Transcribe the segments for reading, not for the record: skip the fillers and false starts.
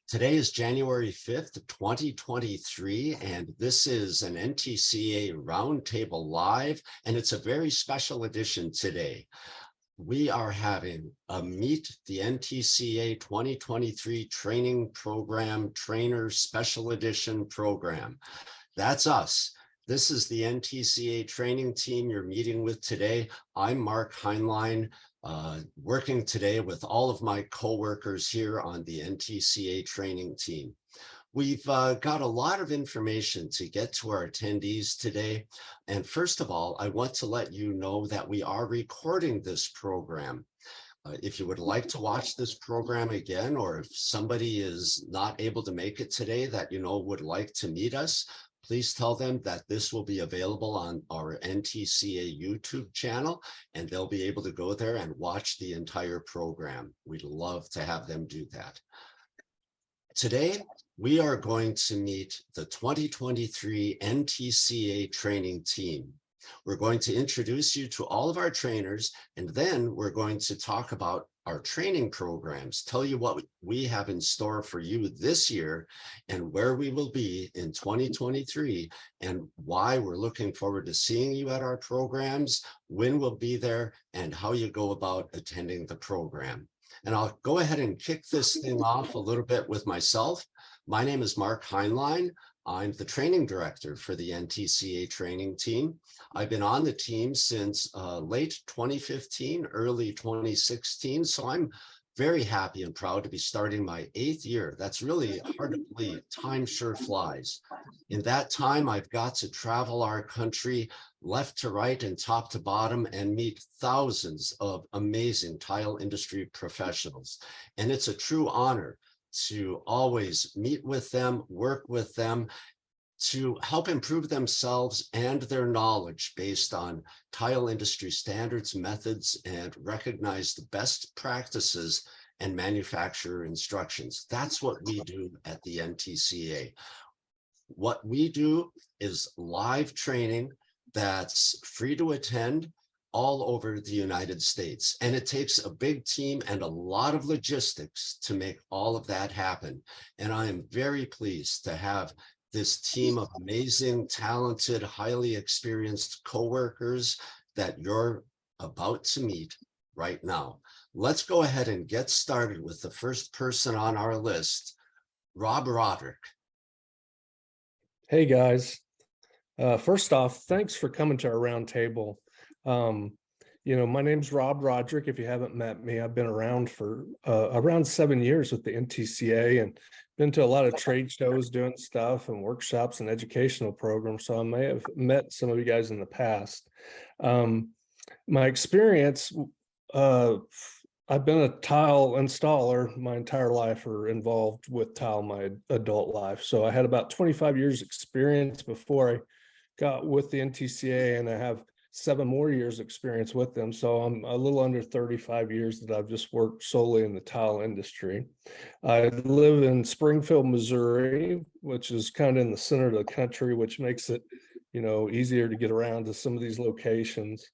Today is January 5th, 2023, and this is an NTCA Roundtable Live, and it's a very special edition today. We are having a Meet the NTCA 2023 Training Program Trainer Special Edition program. That's us. This is the NTCA Training Team you're meeting with today. I'm Mark Heinlein, working today with all of my coworkers here on the NTCA Training Team. We've got a lot of information to get to our attendees today. And first of all, I want to let you know that we are recording this program. If you would like to watch this program again, or if somebody is not able to make it today that you know would like to meet us, please tell them that this will be available on our NTCA YouTube channel, and they'll be able to go there and watch the entire program. We'd love to have them do that. Today, we are going to meet the 2023 NTCA Training Team. We're going to introduce you to all of our trainers, and then we're going to talk about our training programs, tell you what we have in store for you this year and where we will be in 2023 and why we're looking forward to seeing you at our programs, when we'll be there, and how you go about attending the program. And I'll go ahead and kick this thing off a little bit with myself. My name is Mark Heinlein. I'm the training director for the NTCA Training Team. I've been on the team since late 2015, early 2016. So I'm very happy and proud to be starting my 8th year. That's really hard to believe. Time sure flies. In that time, I've got to travel our country left to right and top to bottom and meet thousands of amazing tile industry professionals. And it's a true honor to always meet with them, work with them, to help improve themselves and their knowledge based on tile industry standards, methods, and recognized best practices and manufacturer instructions. That's what we do at the NTCA. What we do is live training that's free to attend all over the United States. And it takes a big team and a lot of logistics to make all of that happen. And I am very pleased to have this team of amazing, talented, highly experienced coworkers that you're about to meet right now. Let's go ahead and get started with the first person on our list, Rob Roderick. Hey guys, first off, thanks for coming to our roundtable. My name's Rob Roderick. If you haven't met me, I've been around for around 7 years with the NTCA and been to a lot of trade shows doing stuff and workshops and educational programs. So I may have met some of you guys in the past. My experience, I've been a tile installer my entire life, or involved with tile my adult life. So I had about 25 years experience before I got with the NTCA, and I have 7 more years experience with them. So I'm a little under 35 years that I've just worked solely in the tile industry. I live in Springfield, Missouri, which is kind of in the center of the country, which makes it, easier to get around to some of these locations.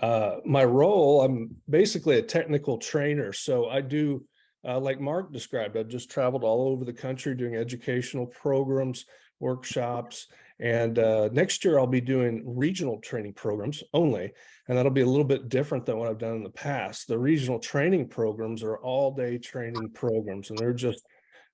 My role, I'm basically a technical trainer. So I do, like Mark described, I've just traveled all over the country doing educational programs, workshops, and next year I'll be doing regional training programs only, and that'll be a little bit different than what I've done in the past. The regional training programs are all-day training programs, and they're just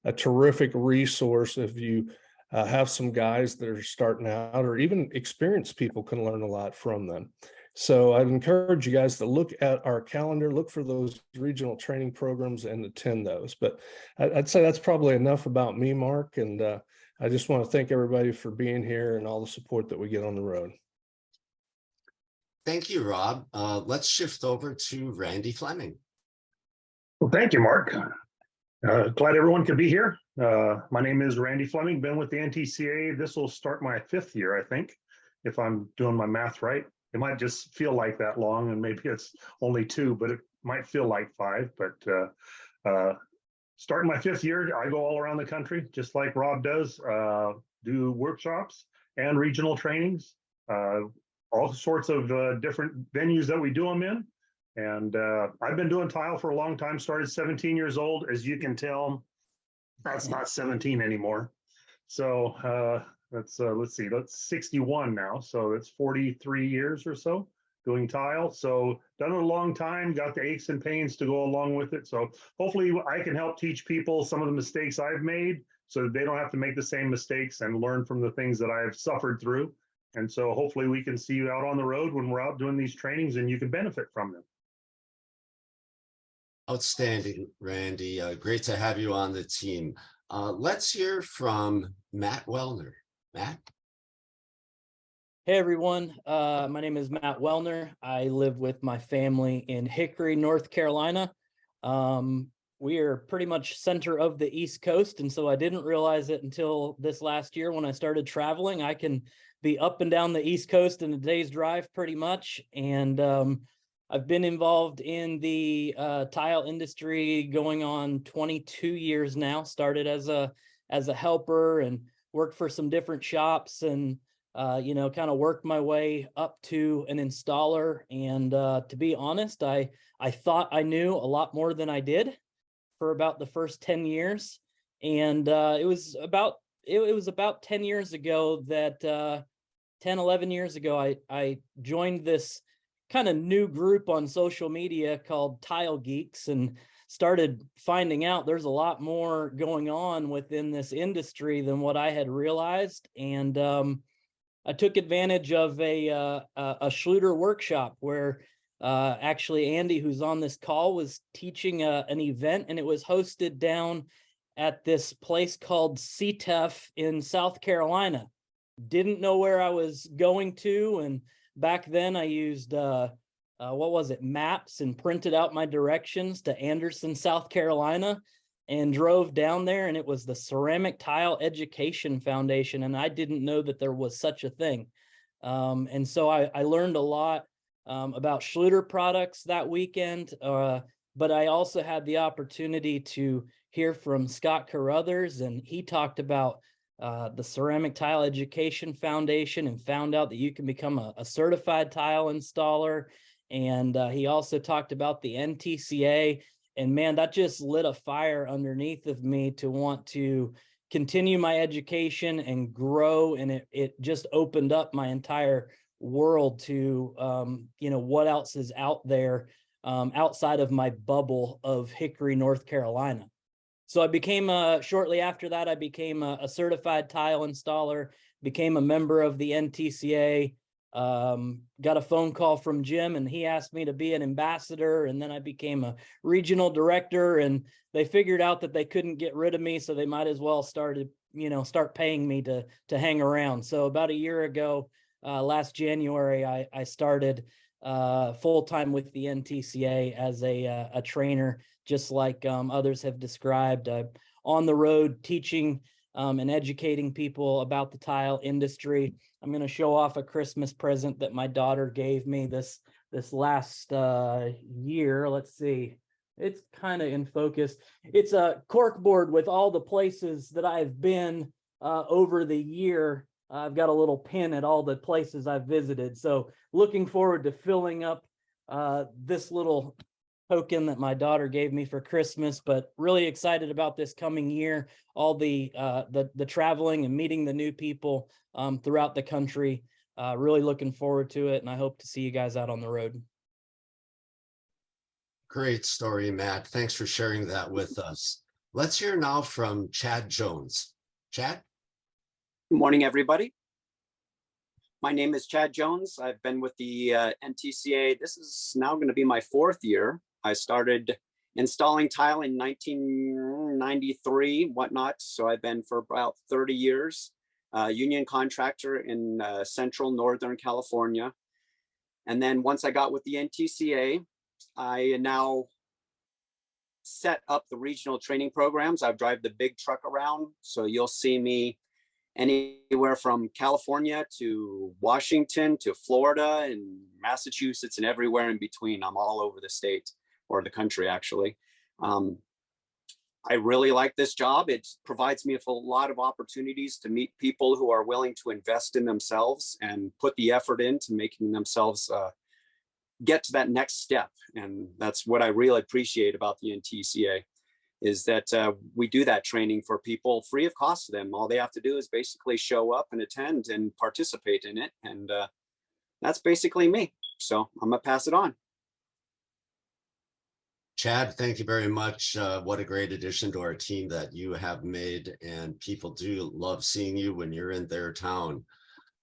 a terrific resource if you have some guys that are starting out, or even experienced people can learn a lot from them. So I'd encourage you guys to look at our calendar, look for those regional training programs and attend those. But I'd say that's probably enough about me, Mark, and I just want to thank everybody for being here and all the support that we get on the road. Thank you, Rob. Let's shift over to Randy Fleming. Well, thank you, Mark. Glad everyone could be here. My name is Randy Fleming, been with the NTCA. This will start my 5th year, I think, if I'm doing my math right. It might just feel like that long, and maybe it's only 2, but it might feel like 5. But starting my 5th year, I go all around the country, just like Rob does, do workshops and regional trainings, all sorts of different venues that we do them in. And I've been doing tile for a long time, started 17 years old. As you can tell, That's not 17 anymore. So let's see, that's 61 now. So that's 43 years or so doing tile. So done it a long time, got the aches and pains to go along with it. So hopefully I can help teach people some of the mistakes I've made so that they don't have to make the same mistakes and learn from the things that I've suffered through. And so hopefully we can see you out on the road when we're out doing these trainings and you can benefit from them. Outstanding, Randy. Great to have you on the team. Let's hear from Matt Wellner. Matt? Hey everyone, my name is Matt Wellner. I live with my family in Hickory, North Carolina. We are pretty much center of the East Coast, and so I didn't realize it until this last year when I started traveling. I can be up and down the East Coast in a day's drive pretty much, and I've been involved in the tile industry going on 22 years now. Started as a helper and worked for some different shops, and kind of worked my way up to an installer. And to be honest, I thought I knew a lot more than I did for about the first 10 years. And it was about 10 years ago that 10, 11 years ago, I joined this kind of new group on social media called Tile Geeks, and started finding out there's a lot more going on within this industry than what I had realized. And I took advantage of a Schluter workshop where actually Andy, who's on this call, was teaching an event, and it was hosted down at this place called CTEF in South Carolina. Didn't know where I was going to, and back then I used maps, and printed out my directions to Anderson, South Carolina, and drove down there, and it was the Ceramic Tile Education Foundation, and I didn't know that there was such a thing. And so I learned a lot about Schluter products that weekend, but I also had the opportunity to hear from Scott Carruthers, and he talked about the Ceramic Tile Education Foundation, and found out that you can become a certified tile installer. And he also talked about the NTCA. And man, that just lit a fire underneath of me to want to continue my education and grow. And it just opened up my entire world to, what else is out there outside of my bubble of Hickory, North Carolina. So I became, shortly after that, I became a certified tile installer, became a member of the NTCA. Got a phone call from Jim, and he asked me to be an ambassador, and then I became a regional director, and they figured out that they couldn't get rid of me, so they might as well start paying me to hang around. So about a year ago, last January, I started full-time with the NTCA as a trainer, just like others have described. On the road teaching and educating people about the tile industry. I'm going to show off a Christmas present that my daughter gave me this last year. Let's see. It's kind of in focus. It's a cork board with all the places that I've been over the year. I've got a little pin at all the places I've visited. So looking forward to filling up this little token that my daughter gave me for Christmas, but really excited about this coming year, all the traveling and meeting the new people throughout the country. Really looking forward to it, and I hope to see you guys out on the road. Great story, Matt. Thanks for sharing that with us. Let's hear now from Chad Jones. Chad? Good morning, everybody. My name is Chad Jones. I've been with the NTCA. This is now going to be my 4th year. I started installing tile in 1993, whatnot. So I've been for about 30 years, union contractor in central Northern California. And then once I got with the NTCA, I now set up the regional training programs. I drive the big truck around. So you'll see me anywhere from California to Washington to Florida and Massachusetts and everywhere in between. I'm all over the state, or the country, actually. I really like this job. It provides me with a lot of opportunities to meet people who are willing to invest in themselves and put the effort into making themselves get to that next step. And that's what I really appreciate about the NTCA. is that we do that training for people free of cost to them. All they have to do is basically show up and attend and participate in it. And that's basically me. So I'm gonna pass it on. Chad, thank you very much. What a great addition to our team that you have made, and people do love seeing you when you're in their town.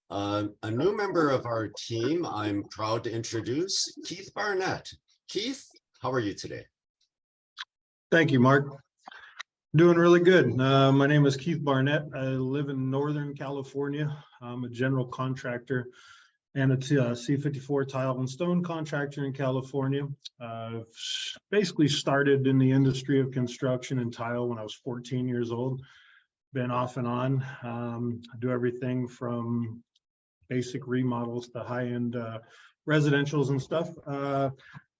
A new member of our team, I'm proud to introduce Keith Barnett. Keith, how are you today? Thank you, Mark. Doing really good. My name is Keith Barnett. I live in Northern California. I'm a general contractor and a C54 tile and stone contractor in California. I've basically started in the industry of construction and tile when I was 14 years old. Been off and on. I do everything from basic remodels to high-end residentials and stuff.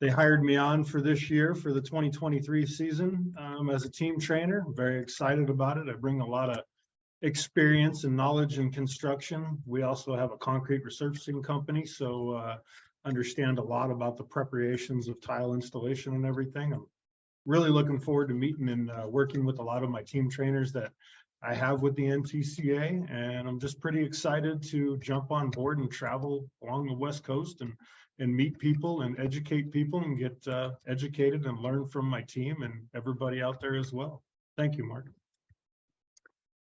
They hired me on for this year for the 2023 season as a team trainer. I'm very excited about it. I bring a lot of experience and knowledge in construction. We also have a concrete resurfacing company, so understand a lot about the preparations of tile installation and everything. I'm really looking forward to meeting and working with a lot of my team trainers that I have with the NTCA, and I'm just pretty excited to jump on board and travel along the West Coast and meet people and educate people and get educated and learn from my team and everybody out there as well. Thank you, Mark.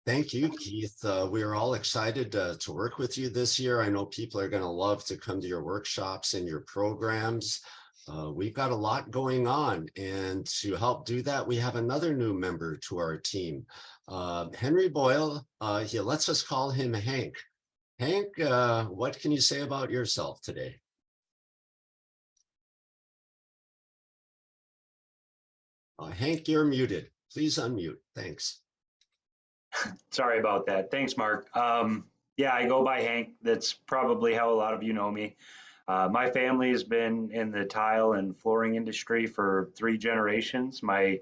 Thank you, Keith. We are all excited to work with you this year. I know people are going to love to come to your workshops and your programs. We've got a lot going on, and to help do that, we have another new member to our team, Henry Boyle. Let's just call him Hank. Hank, what can you say about yourself today? Hank, you're muted. Please unmute. Thanks. Sorry about that. Thanks, Mark. Yeah, I go by Hank. That's probably how a lot of you know me. My family has been in the tile and flooring industry for 3 generations. My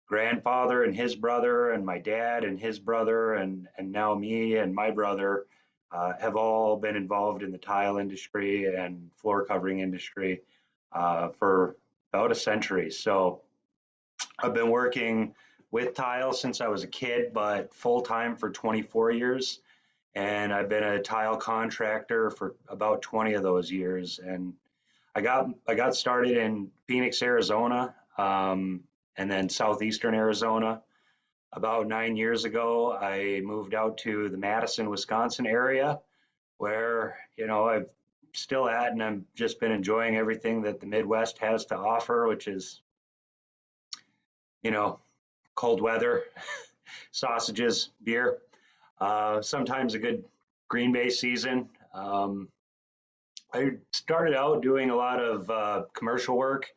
grandfather and his brother, and my dad and his brother, and now me and my brother have all been involved in the tile industry and floor covering industry for about a century. So I've been working with tile since I was a kid, but full-time for 24 years. And I've been a tile contractor for about 20 of those years. And I got started in Phoenix, Arizona, and then southeastern Arizona. About 9 years ago, I moved out to the Madison, Wisconsin area, where I've still at, and I've just been enjoying everything that the Midwest has to offer, which is cold weather, sausages, beer, sometimes a good Green Bay season. I started out doing a lot of commercial work,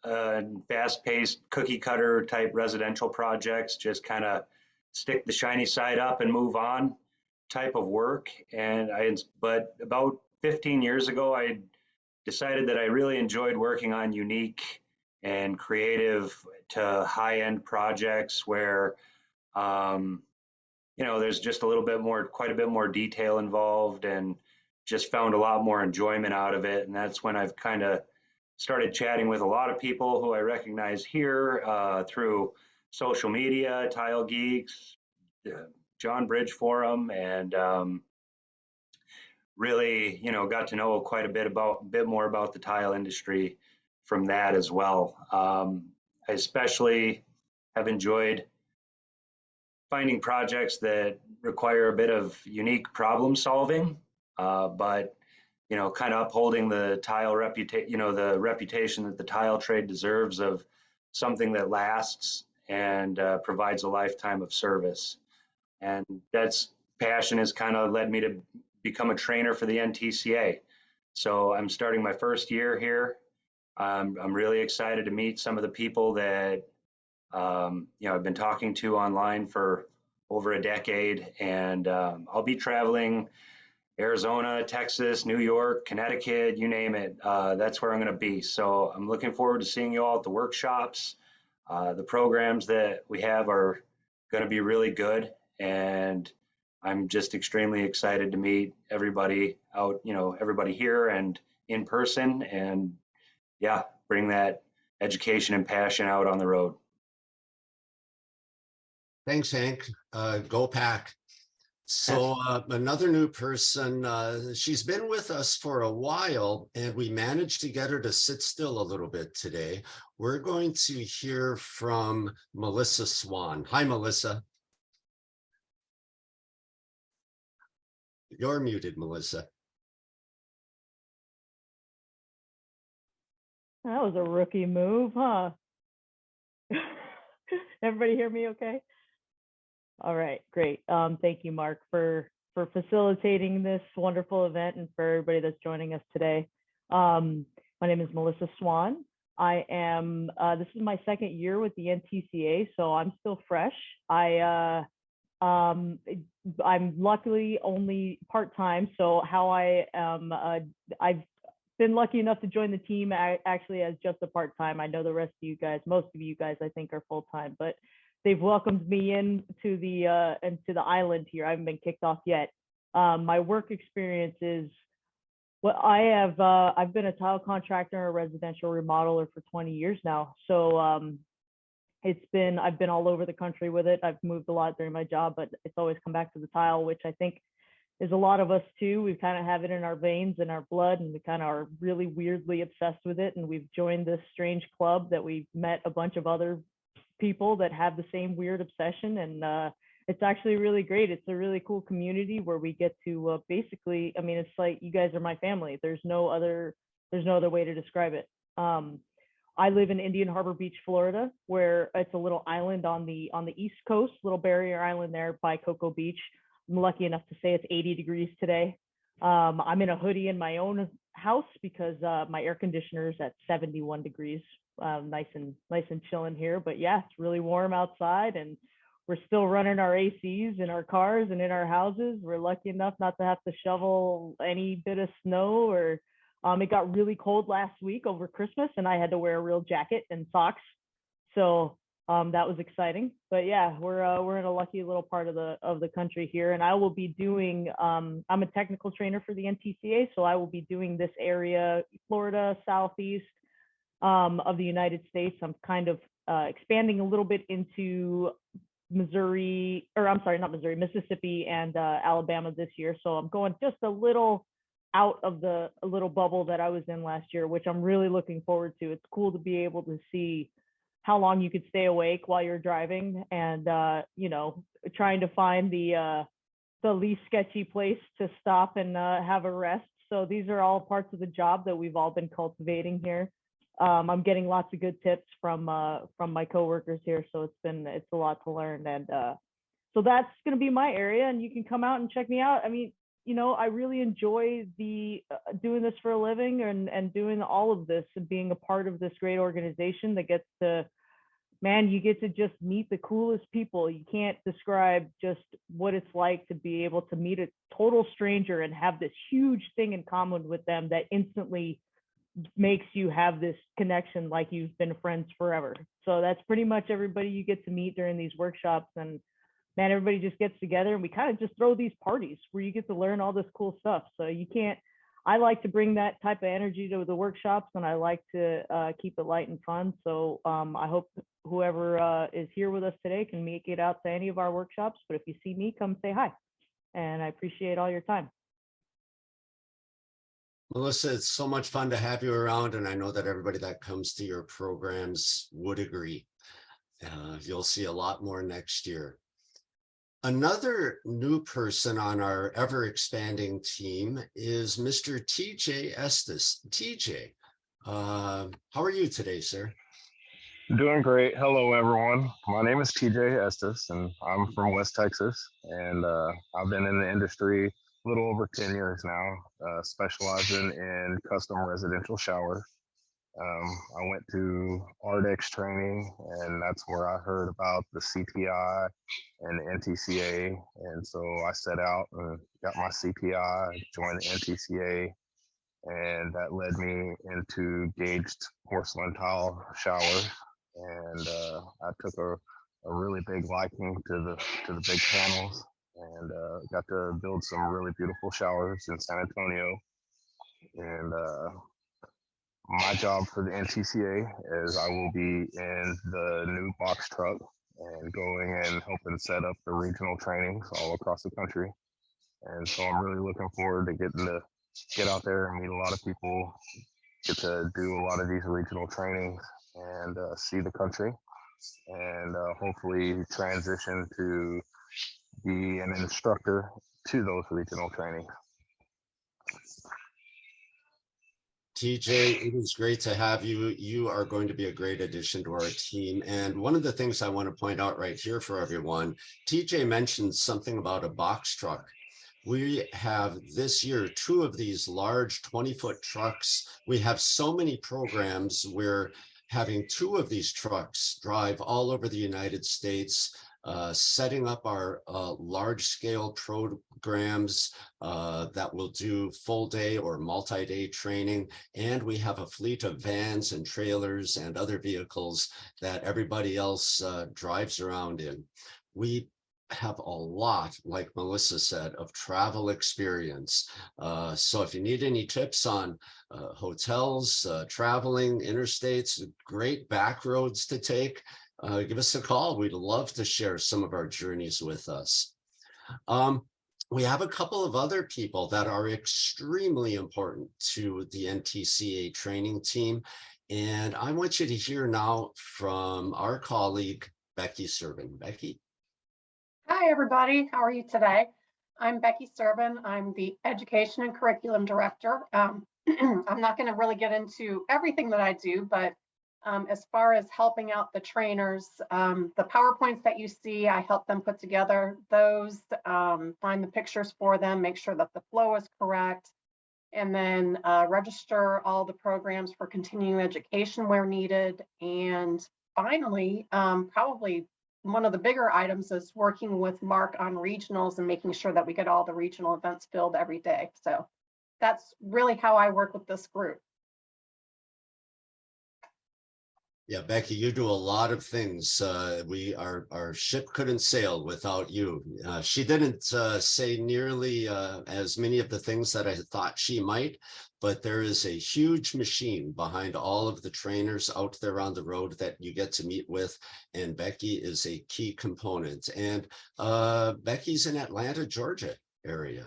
fast-paced cookie cutter type residential projects, just kind of stick the shiny side up and move on type of work. But about 15 years ago, I decided that I really enjoyed working on unique and creative to high-end projects where there's just quite a bit more detail involved, and just found a lot more enjoyment out of it. And that's when I've kind of started chatting with a lot of people who I recognize here through social media, Tile Geeks, John Bridge Forum, and really, got to know quite a bit more about the tile industry from that as well. I especially have enjoyed finding projects that require a bit of unique problem solving, but kind of upholding the tile the reputation that the tile trade deserves of something that lasts and provides a lifetime of service. And that's passion has kind of led me to become a trainer for the NTCA. So I'm starting my first year here. I'm really excited to meet some of the people that I've been talking to online for over a decade, and I'll be traveling Arizona, Texas, New York, Connecticut, you name it. That's where I'm going to be. So I'm looking forward to seeing you all at the workshops. The programs that we have are going to be really good, and I'm just extremely excited to meet everybody out, everybody here and in person, and bring that education and passion out on the road. Thanks, Hank. Go Pack. So another new person, she's been with us for a while, and we managed to get her to sit still a little bit today. We're going to hear from Melissa Swan. Hi, Melissa. You're muted, Melissa. That was a rookie move, huh? Everybody hear me okay? All right, great. Thank you, Mark, for facilitating this wonderful event and for everybody that's joining us today. My name is Melissa Swan. I am, this is my second year with the NTCA, so I'm still fresh. I'm luckily only part-time, so how I am, I've been lucky enough to join the team actually as just a part-time. I know the rest of you guys, most of you guys, I think, are full-time, but they've welcomed me into the island here. I haven't been kicked off yet. My work experience is I've been a tile contractor and a residential remodeler for 20 years now. So I've been all over the country with it. I've moved a lot during my job, but it's always come back to the tile, which I think is a lot of us too. We kind of have it in our veins and our blood, and we kind of are really weirdly obsessed with it. And we've joined this strange club that we've met a bunch of other people that have the same weird obsession. And it's actually really great. It's a really cool community where we get to basically, I mean, it's like you guys are my family. There's no other way to describe it. I live in Indian Harbor Beach, Florida, where it's a little island on the East Coast, little barrier island there by Cocoa Beach. I'm lucky enough to say it's 80 degrees today. I'm in a hoodie in my own house because my air conditioner is at 71 degrees. Nice and chilling here. But yeah, it's really warm outside, and we're still running our ACs in our cars and in our houses. We're lucky enough not to have to shovel any bit of snow, or it got really cold last week over Christmas, and I had to wear a real jacket and socks. So that was exciting. But yeah, we're in a lucky little part of the country here, and I will be doing. I'm a technical trainer for the NTCA, so I will be doing this area, Florida, Southeast of the United States. I'm kind of expanding a little bit into Mississippi and Alabama this year. So I'm going just a little out of the little bubble that I was in last year, which I'm really looking forward to. It's cool to be able to see how long you could stay awake while you're driving, and trying to find the least sketchy place to stop and have a rest. So these are all parts of the job that we've all been cultivating here. I'm getting lots of good tips from my coworkers here, so it's a lot to learn. And so that's going to be my area, and you can come out and check me out. I mean, I really enjoy doing this for a living and doing all of this and being a part of this great organization that gets to, man, you get to just meet the coolest people. You can't describe just what it's like to be able to meet a total stranger and have this huge thing in common with them that instantly makes you have this connection like you've been friends forever. So that's pretty much everybody you get to meet during these workshops. And man, everybody just gets together, and we kind of just throw these parties where you get to learn all this cool stuff. So I like to bring that type of energy to the workshops, and I like to keep it light and fun. So I hope whoever is here with us today can make it out to any of our workshops. But if you see me, come say hi. And I appreciate all your time. Melissa, it's so much fun to have you around, and I know that everybody that comes to your programs would agree. You'll see a lot more next year. Another new person on our ever-expanding team is Mr. TJ Estes. TJ, how are you today, sir? Doing great. Hello, everyone. My name is TJ Estes, and I'm from West Texas. And I've been in the industry a little over 10 years now, specializing in custom residential showers. I went to RDEX training, and that's where I heard about the CPI and the NTCA. And so I set out and got my CPI, joined the NTCA, and that led me into gauged porcelain tile showers. And I took a really big liking to the big panels, and got to build some really beautiful showers in San Antonio. And my job for the NTCA is I will be in the new box truck, and going and helping set up the regional trainings all across the country. And so I'm really looking forward to getting to get out there and meet a lot of people, get to do a lot of these regional trainings and see the country, and hopefully transition to be an instructor to those regional trainings. TJ, it is great to have you. You are going to be a great addition to our team. And one of the things I want to point out right here for everyone, TJ mentioned something about a box truck. We have this year 2 of these large 20-foot trucks. We have so many programs where having 2 of these trucks drive all over the United States, setting up our large-scale programs that will do full-day or multi-day training. And we have a fleet of vans and trailers and other vehicles that everybody else drives around in. We have a lot, like Melissa said, of travel experience. So if you need any tips on hotels, traveling, interstates, great back roads to take, give us a call. We'd love to share some of our journeys with us. We have a couple of other people that are extremely important to the NTCA training team. And I want you to hear now from our colleague, Becky Servin. Becky. Hi, everybody. How are you today? I'm Becky Servin. I'm the Education and Curriculum Director. I'm not going to really get into everything that I do, but as far as helping out the trainers, the PowerPoints that you see, I help them put together those, find the pictures for them, make sure that the flow is correct, and then register all the programs for continuing education where needed. And finally, probably one of the bigger items is working with Mark on regionals and making sure that we get all the regional events filled every day. So that's really how I work with this group. Yeah, Becky, you do a lot of things. Our ship couldn't sail without you. She didn't say nearly as many of the things that I thought she might, but there is a huge machine behind all of the trainers out there on the road that you get to meet with, and Becky is a key component. And Becky's in Atlanta, Georgia area,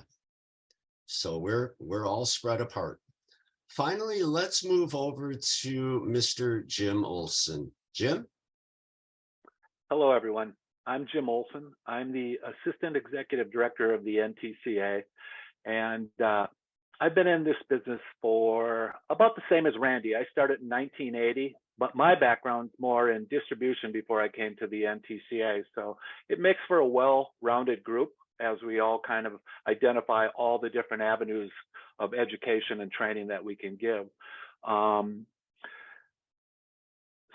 so we're all spread apart. Finally, let's move over to Mr. Jim Olson. Jim? Hello, everyone. I'm Jim Olson. I'm the Assistant Executive Director of the NTCA, and I've been in this business for about the same as Randy. I started in 1980, but my background's more in distribution before I came to the NTCA, so it makes for a well-rounded group as we all kind of identify all the different avenues of education and training that we can give.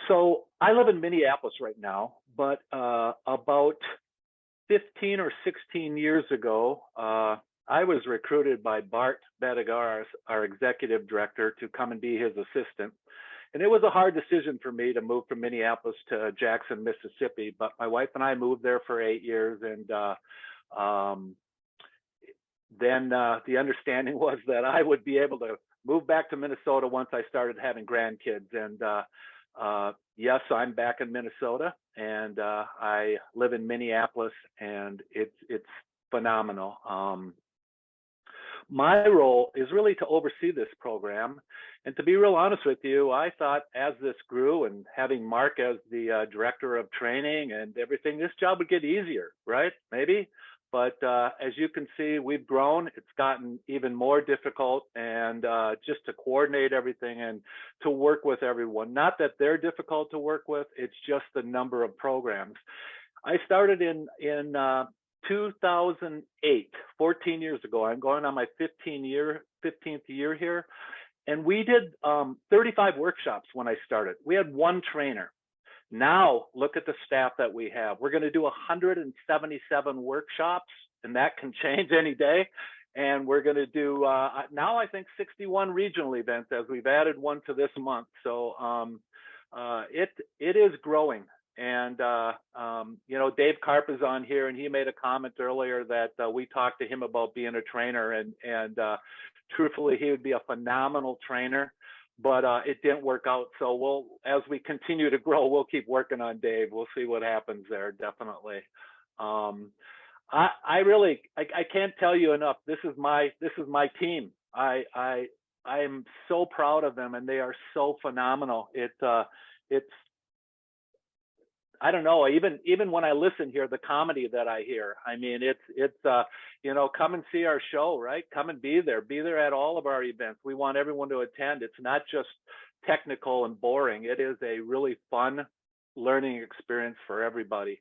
So I live in Minneapolis right now, but about 15 or 16 years ago, I was recruited by Bart Bedigar, our executive director, to come and be his assistant. And it was a hard decision for me to move from Minneapolis to Jackson, Mississippi, but my wife and I moved there for 8 years, and then the understanding was that I would be able to move back to Minnesota once I started having grandkids. And yes, I'm back in Minnesota, and I live in Minneapolis, and it's phenomenal. My role is really to oversee this program. And to be real honest with you, I thought as this grew and having Mark as the director of training and everything, this job would get easier, right? Maybe. But as you can see, we've grown. It's gotten even more difficult, and just to coordinate everything and to work with everyone. Not that they're difficult to work with, it's just the number of programs. I started in 2008, 14 years ago. I'm going on my 15th year here. And we did 35 workshops when I started. We had one trainer. Now, look at the staff that we have. We're going to do 177 workshops, and that can change any day. And we're going to do now, I think, 61 regional events, as we've added one to this month. So it is growing. And, you know, Dave Karp is on here, and he made a comment earlier that we talked to him about being a trainer. And truthfully, he would be a phenomenal trainer. but it didn't work out. So as we continue to grow, we'll keep working on Dave. We'll see what happens there, definitely. I really can't tell you enough. This is my team. I am so proud of them, and they are so phenomenal. It's I don't know, even when I listen here, the comedy that I hear, I mean, it's you know, come and see our show, right? Come and be there at all of our events. We want everyone to attend. It's not just technical and boring. It is a really fun learning experience for everybody.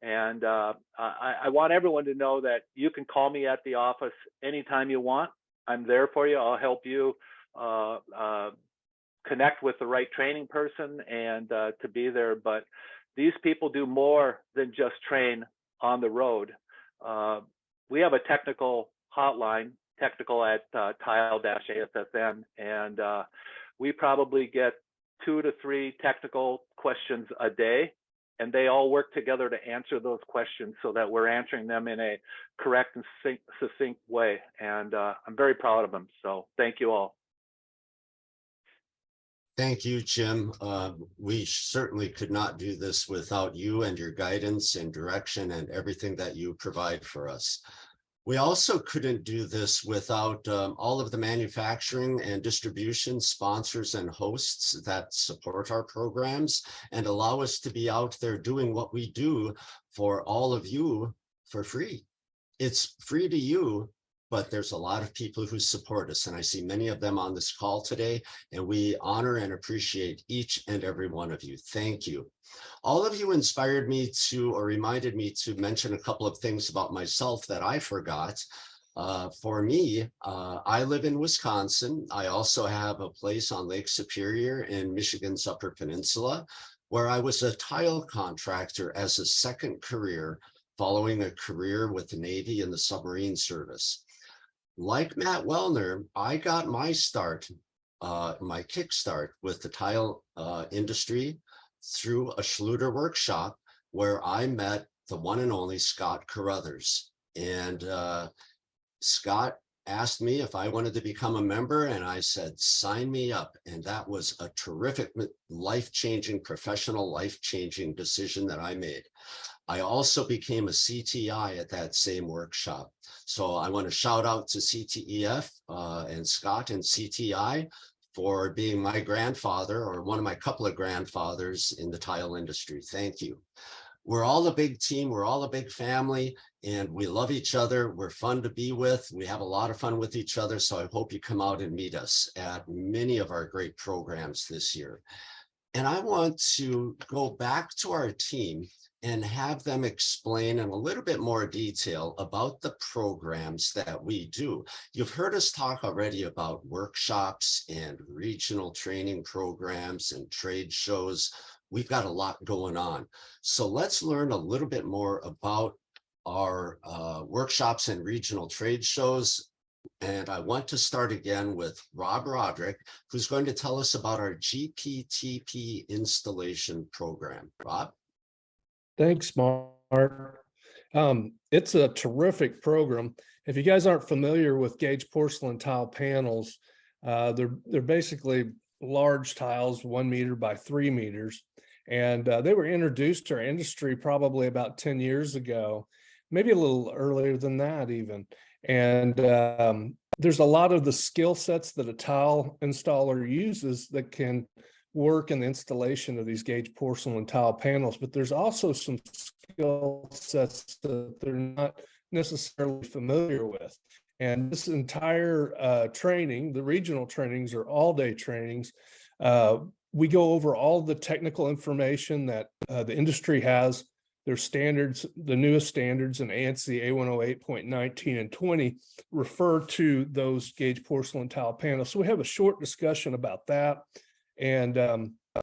And I want everyone to know that you can call me at the office anytime you want. I'm there for you. I'll help you connect with the right training person and to be there. But these people do more than just train on the road. We have a technical hotline, technical at tile-ASSN, and we probably get 2 to 3 technical questions a day, and they all work together to answer those questions so that we're answering them in a correct and succinct way. And I'm very proud of them. So thank you all. Thank you, Jim. We certainly could not do this without you and your guidance and direction and everything that you provide for us. We also couldn't do this without all of the manufacturing and distribution sponsors and hosts that support our programs and allow us to be out there doing what we do for all of you for free. It's free to you, but there's a lot of people who support us, and I see many of them on this call today, and we honor and appreciate each and every one of you. Thank you. All of you inspired me to, or reminded me to mention a couple of things about myself that I forgot. For me, I live in Wisconsin. I also have a place on Lake Superior in Michigan's Upper Peninsula, where I was a tile contractor as a second career, following a career with the Navy and the submarine service. Like Matt Wellner, I got my start, my kickstart with the tile industry through a Schluter workshop where I met the one and only Scott Carruthers. And Scott asked me if I wanted to become a member, and I said, sign me up. And that was a terrific, life-changing, professional, life-changing decision that I made. I also became a CTI at that same workshop. So I want to shout out to CTEF and Scott and CTI for being my grandfather, or one of my couple of grandfathers in the tile industry. Thank you. We're all a big team. We're all a big family, and we love each other. We're fun to be with. We have a lot of fun with each other. So I hope you come out and meet us at many of our great programs this year. And I want to go back to our team and have them explain in a little bit more detail about the programs that we do. You've heard us talk already about workshops and regional training programs and trade shows. We've got a lot going on. So let's learn a little bit more about our workshops and regional trade shows. And I want to start again with Rob Roderick, who's going to tell us about our GPTP installation program. Rob? Thanks, Mark. It's a terrific program. If you guys aren't familiar with gauge porcelain tile panels, they're basically large tiles, 1 meter by 3 meters. And they were introduced to our industry probably about 10 years ago, maybe a little earlier than that even. And there's a lot of the skill sets that a tile installer uses that can work in the installation of these gauge porcelain tile panels, but there's also some skill sets that they're not necessarily familiar with. And this entire training, the regional trainings are all-day trainings. We go over all the technical information that the industry has. Their standards, the newest standards in ANSI A108.19 and 20 refer to those gauge porcelain tile panels. So we have a short discussion about that. And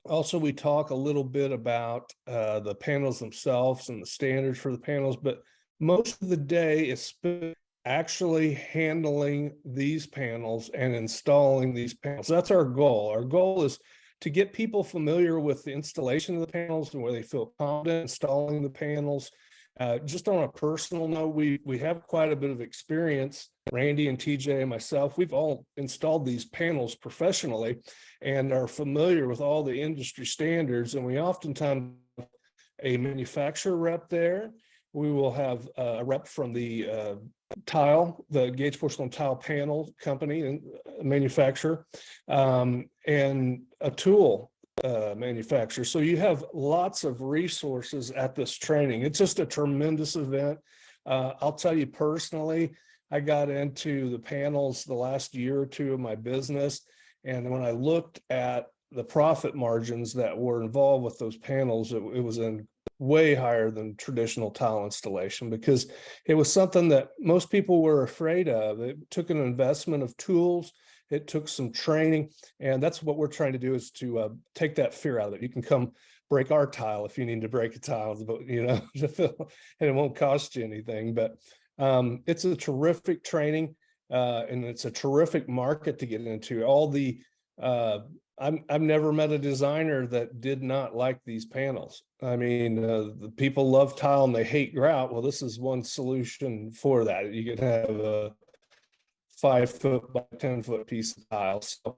also we talk a little bit about the panels themselves and the standards for the panels, but most of the day is spent actually handling these panels and installing these panels. That's our goal. Our goal is to get people familiar with the installation of the panels and where they feel confident installing the panels, Just on a personal note, we have quite a bit of experience. Randy and TJ and myself, we've all installed these panels professionally and are familiar with all the industry standards. And we oftentimes have a manufacturer rep there. We will have a rep from the the Gage Porcelain Tile Panel Company and manufacturer, and a tool manufacturer. So you have lots of resources at this training. It's just a tremendous event. I'll tell you personally, I got into the panels the last year or two of my business. And when I looked at the profit margins that were involved with those panels, it was in way higher than traditional tile installation, because it was something that most people were afraid of. It took an investment of tools. It took some training, and that's what we're trying to do, is to take that fear out of it. You can come break our tile if you need to break a tile, but and it won't cost you anything. But it's a terrific training, and it's a terrific market to get into. All the I've never met a designer that did not like these panels. I mean, the people love tile and they hate grout. Well, this is one solution for that. You can have a 5 foot by 10 foot piece of tile. So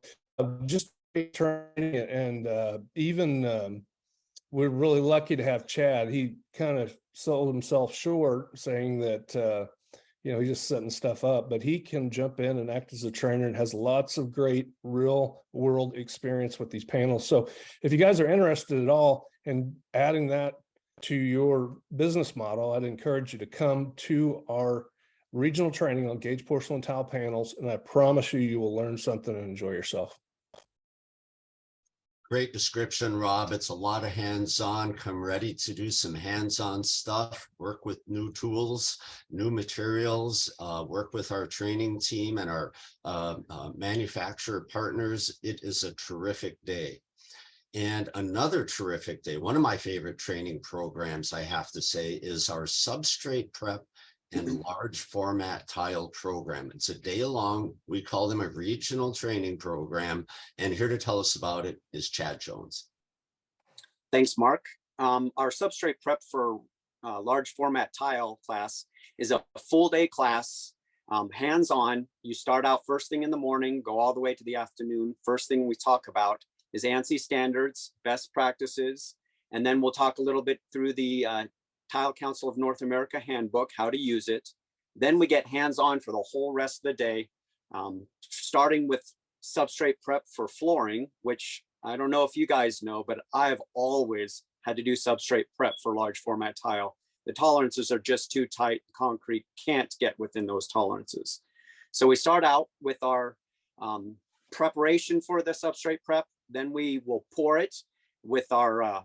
just training, and even we're really lucky to have Chad. He kind of sold himself short, saying that he's just setting stuff up, but he can jump in and act as a trainer and has lots of great real world experience with these panels. So if you guys are interested at all in adding that to your business model, I'd encourage you to come to our regional training on Gage Porcelain Tile Panels, and I promise you, you will learn something and enjoy yourself. Great description, Rob. It's a lot of hands-on. Come ready to do some hands-on stuff, work with new tools, new materials, work with our training team and our manufacturer partners. It is a terrific day. And another terrific day, one of my favorite training programs, I have to say, is our substrate prep and large format tile program. It's a day long. We call them a regional training program. And here to tell us about it is Chad Jones. Thanks, Mark. Our substrate prep for large format tile class is a full day class, hands-on. You start out first thing in the morning, go all the way to the afternoon. First thing we talk about is ANSI standards, best practices, and then we'll talk a little bit through the Tile Council of North America handbook, how to use it. Then we get hands-on for the whole rest of the day, starting with substrate prep for flooring, which I don't know if you guys know, but I've always had to do substrate prep for large format tile. The tolerances are just too tight. Concrete can't get within those tolerances. So we start out with our preparation for the substrate prep. Then we will pour it with our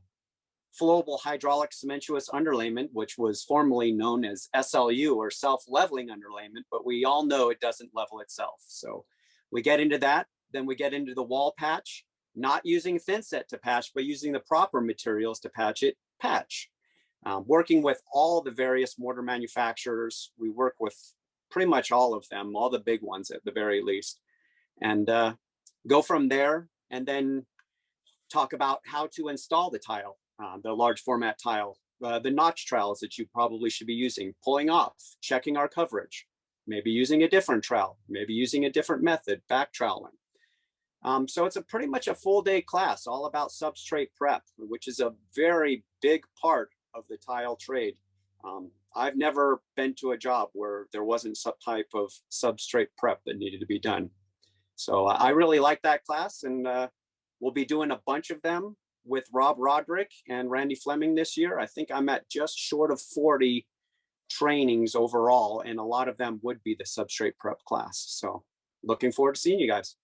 flowable hydraulic cementuous underlayment, which was formerly known as SLU, or self-leveling underlayment, but we all know it doesn't level itself. So we get into that. Then we get into the wall patch, not using thin set to patch, but using the proper materials to patch it, working with all the various mortar manufacturers. We work with pretty much all of them, all the big ones at the very least, and go from there, and then talk about how to install the tile. The large format tile, the notch trowels that you probably should be using, pulling off, checking our coverage, maybe using a different trowel, maybe using a different method, back troweling. So it's pretty much a full day class all about substrate prep, which is a very big part of the tile trade. I've never been to a job where there wasn't some type of substrate prep that needed to be done. So I really like that class, and we'll be doing a bunch of them with Rob Roderick and Randy Fleming this year. I think I'm at just short of 40 trainings overall, and a lot of them would be the substrate prep class. So looking forward to seeing you guys.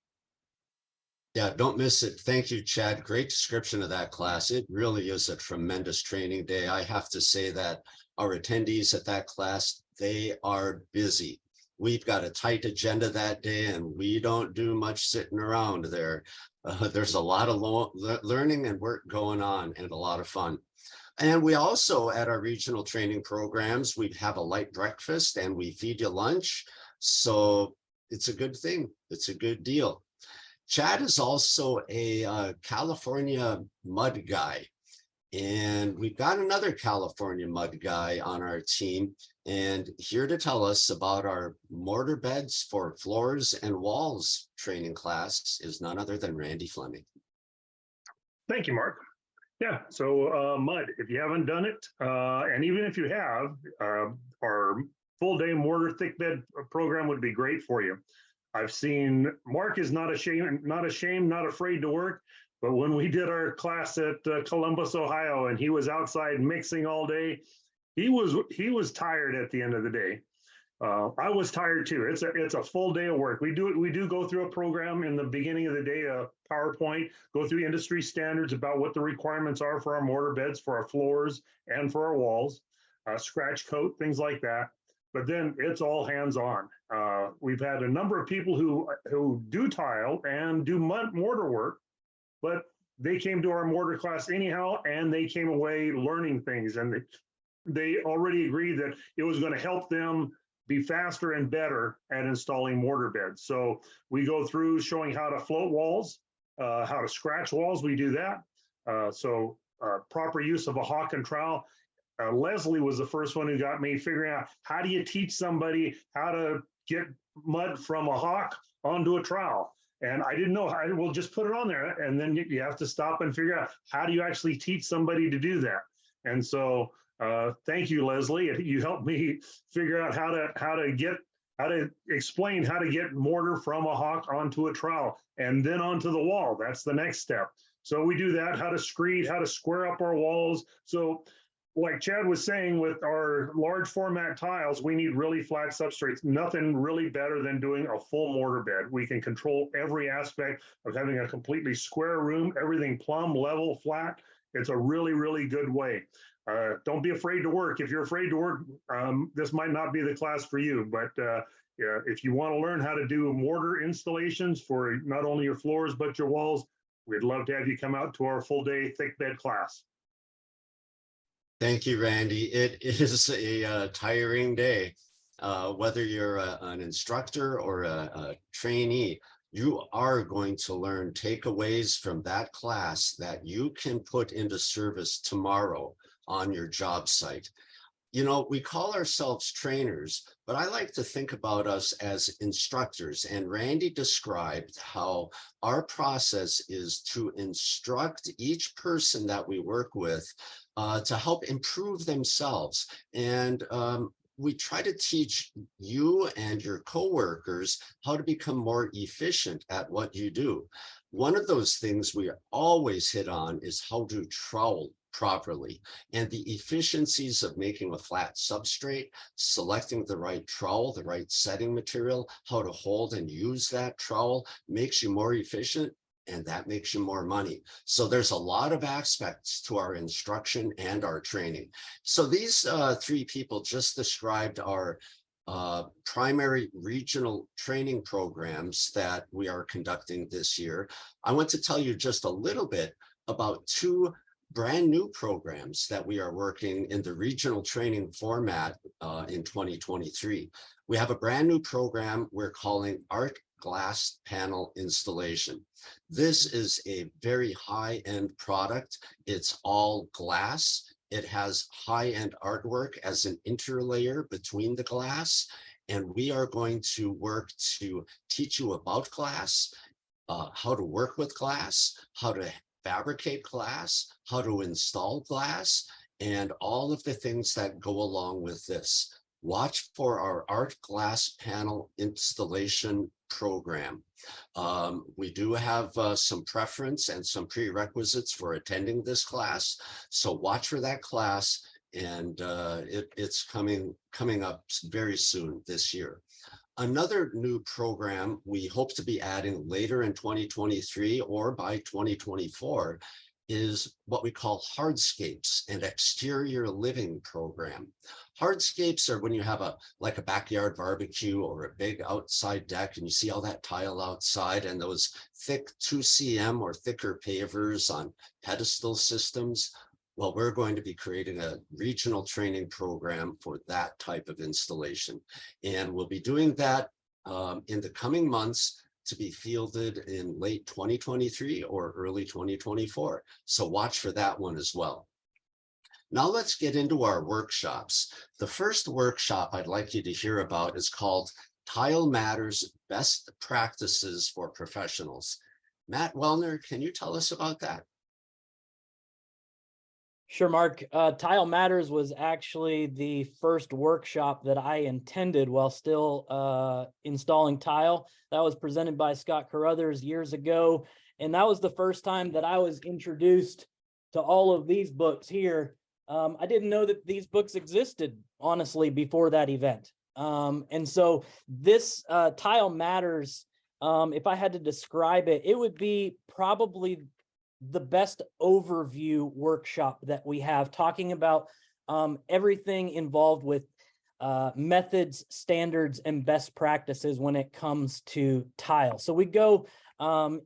Yeah, don't miss it. Thank you, Chad. Great description of that class. It really is a tremendous training day. I have to say that our attendees at that class, they are busy. We've got a tight agenda that day, and we don't do much sitting around there. There's a lot of learning and work going on, and a lot of fun. And we also, at our regional training programs, we have a light breakfast and we feed you lunch. So it's a good thing. It's a good deal. Chad is also a California mud guy. And we've got another California mud guy on our team, and here to tell us about our mortar beds for floors and walls training class is none other than Randy Fleming. Thank you, Mark. Yeah, so mud, if you haven't done it, and even if you have, our full day mortar thick bed program would be great for you. I've seen Mark is not ashamed, not afraid to work. But when we did our class at Columbus, Ohio, and he was outside mixing all day, he was tired at the end of the day. I was tired too. It's a full day of work. We do go through a program in the beginning of the day, a PowerPoint, go through industry standards about what the requirements are for our mortar beds, for our floors, and for our walls, scratch coat, things like that. But then it's all hands on. We've had a number of people who do tile and do mortar work, but they came to our mortar class anyhow, and they came away learning things, and they already agreed that it was going to help them be faster and better at installing mortar beds. So we go through showing how to float walls, how to scratch walls. We do that. Proper use of a hawk and trowel. Leslie was the first one who got me figuring out how do you teach somebody how to get mud from a hawk onto a trowel. And I didn't know how. We'll just put it on there, and then you have to stop and figure out how do you actually teach somebody to do that. And so thank you, Leslie. You helped me figure out how to explain how to get mortar from a hawk onto a trowel and then onto the wall. That's the next step. So we do that, how to screed, how to square up our walls. So like Chad was saying, with our large format tiles, we need really flat substrates. Nothing really better than doing a full mortar bed. We can control every aspect of having a completely square room, everything plumb, level, flat. It's a really, really good way. Don't be afraid to work. If you're afraid to work, this might not be the class for you, but yeah, if you want to learn how to do mortar installations for not only your floors, but your walls, we'd love to have you come out to our full day thick bed class. Thank you, Randy. It is a tiring day. Whether you're an instructor or a trainee, you are going to learn takeaways from that class that you can put into service tomorrow on your job site. You know, we call ourselves trainers, but I like to think about us as instructors. And Randy described how our process is to instruct each person that we work with to help improve themselves. And we try to teach you and your coworkers how to become more efficient at what you do. One of those things we always hit on is how to trowel properly, and the efficiencies of making a flat substrate, selecting the right trowel, the right setting material, how to hold and use that trowel makes you more efficient, and that makes you more money. So there's a lot of aspects to our instruction and our training. So these three people just described our primary regional training programs that we are conducting this year. I want to tell you just a little bit about two brand new programs that we are working in the regional training format in 2023. We have a brand new program we're calling Art Glass Panel Installation. This is a very high-end product. It's all glass. It has high-end artwork as an interlayer between the glass. And we are going to work to teach you about glass, how to work with glass, how to fabricate glass, how to install glass, and all of the things that go along with this. Watch for our Art Glass Panel Installation program. We do have some preference and some prerequisites for attending this class, so watch for that class, and it's coming up very soon this year. Another new program we hope to be adding later in 2023 or by 2024 is what we call hardscapes, an exterior living program. Hardscapes are when you have like a backyard barbecue or a big outside deck, and you see all that tile outside and those thick 2 cm or thicker pavers on pedestal systems. Well, we're going to be creating a regional training program for that type of installation. And we'll be doing that in the coming months to be fielded in late 2023 or early 2024. So watch for that one as well. Now let's get into our workshops. The first workshop I'd like you to hear about is called Tile Matters Best Practices for Professionals. Matt Wellner, can you tell us about that? Sure, Mark. Tile Matters was actually the first workshop that I attended while still installing tile. That was presented by Scott Carruthers years ago. And that was the first time that I was introduced to all of these books here. I didn't know that these books existed, honestly, before that event. And so this Tile Matters, if I had to describe it, it would be probably the best overview workshop that we have, talking about everything involved with methods, standards, and best practices when it comes to tile. So we go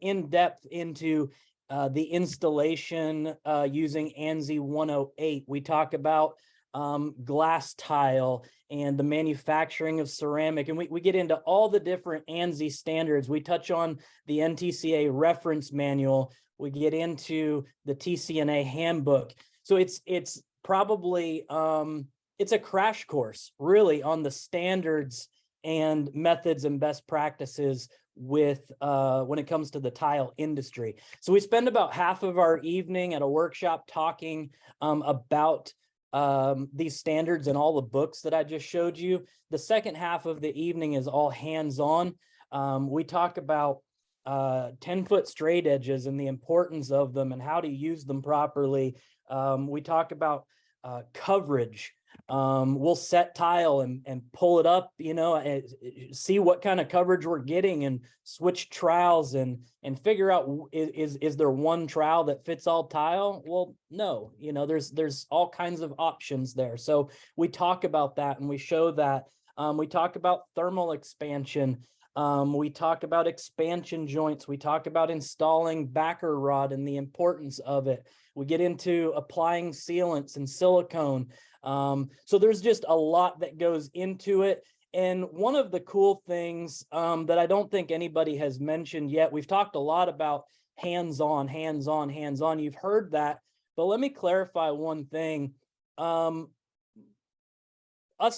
in depth into the installation using ANSI 108. We talk about glass tile and the manufacturing of ceramic, and we get into all the different ANSI standards. We touch on the NTCA reference manual. We get into the TCNA handbook. So it's probably it's a crash course really on the standards and methods and best practices with when it comes to the tile industry. So we spend about half of our evening at a workshop talking about these standards and all the books that I just showed you. The second half of the evening is all hands-on. We talk about 10-foot straight edges and the importance of them and how to use them properly. We talk about coverage. We'll set tile and pull it up, you know, see what kind of coverage we're getting and switch trowels and figure out is there one trowel that fits all tile? Well, no, you know, there's all kinds of options there. So we talk about that and we show that. We talk about thermal expansion. We talk about expansion joints. We talk about installing backer rod and the importance of it. We get into applying sealants and silicone. So there's just a lot that goes into it. And one of the cool things that I don't think anybody has mentioned yet, we've talked a lot about hands-on, hands-on, hands-on. You've heard that, but let me clarify one thing. Us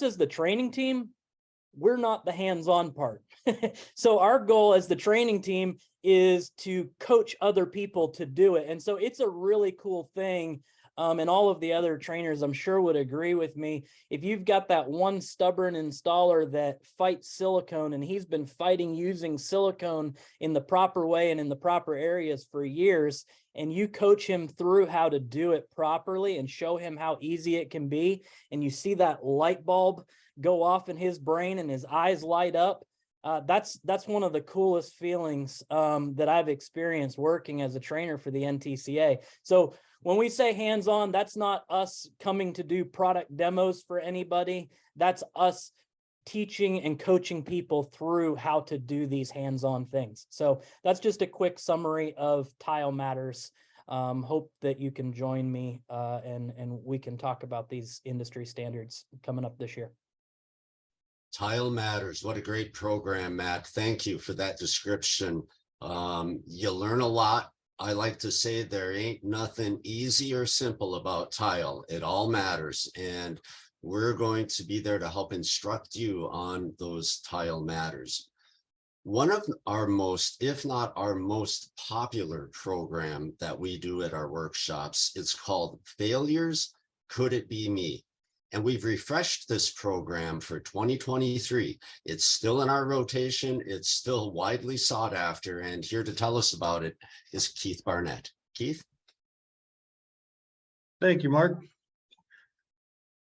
as the training team, we're not the hands-on part. So our goal as the training team is to coach other people to do it. And so it's a really cool thing. And all of the other trainers, I'm sure, would agree with me. If you've got that one stubborn installer that fights silicone and he's been fighting using silicone in the proper way and in the proper areas for years, and you coach him through how to do it properly and show him how easy it can be, and you see that light bulb go off in his brain and his eyes light up, that's one of the coolest feelings that I've experienced working as a trainer for the NTCA. So when we say hands-on, that's not us coming to do product demos for anybody. That's us teaching and coaching people through how to do these hands-on things. So that's just a quick summary of Tile Matters. Hope that you can join me and we can talk about these industry standards coming up this year. Tile Matters. What a great program, Matt. Thank you for that description. You learn a lot. I like to say there ain't nothing easy or simple about tile. It all matters. And we're going to be there to help instruct you on those tile matters. One of our most, if not our most popular program that we do at our workshops, it's called Failures, Could It Be Me? And we've refreshed this program for 2023. It's still in our rotation. It's still widely sought after. And here to tell us about it is Keith Barnett. Keith? Thank you, Mark.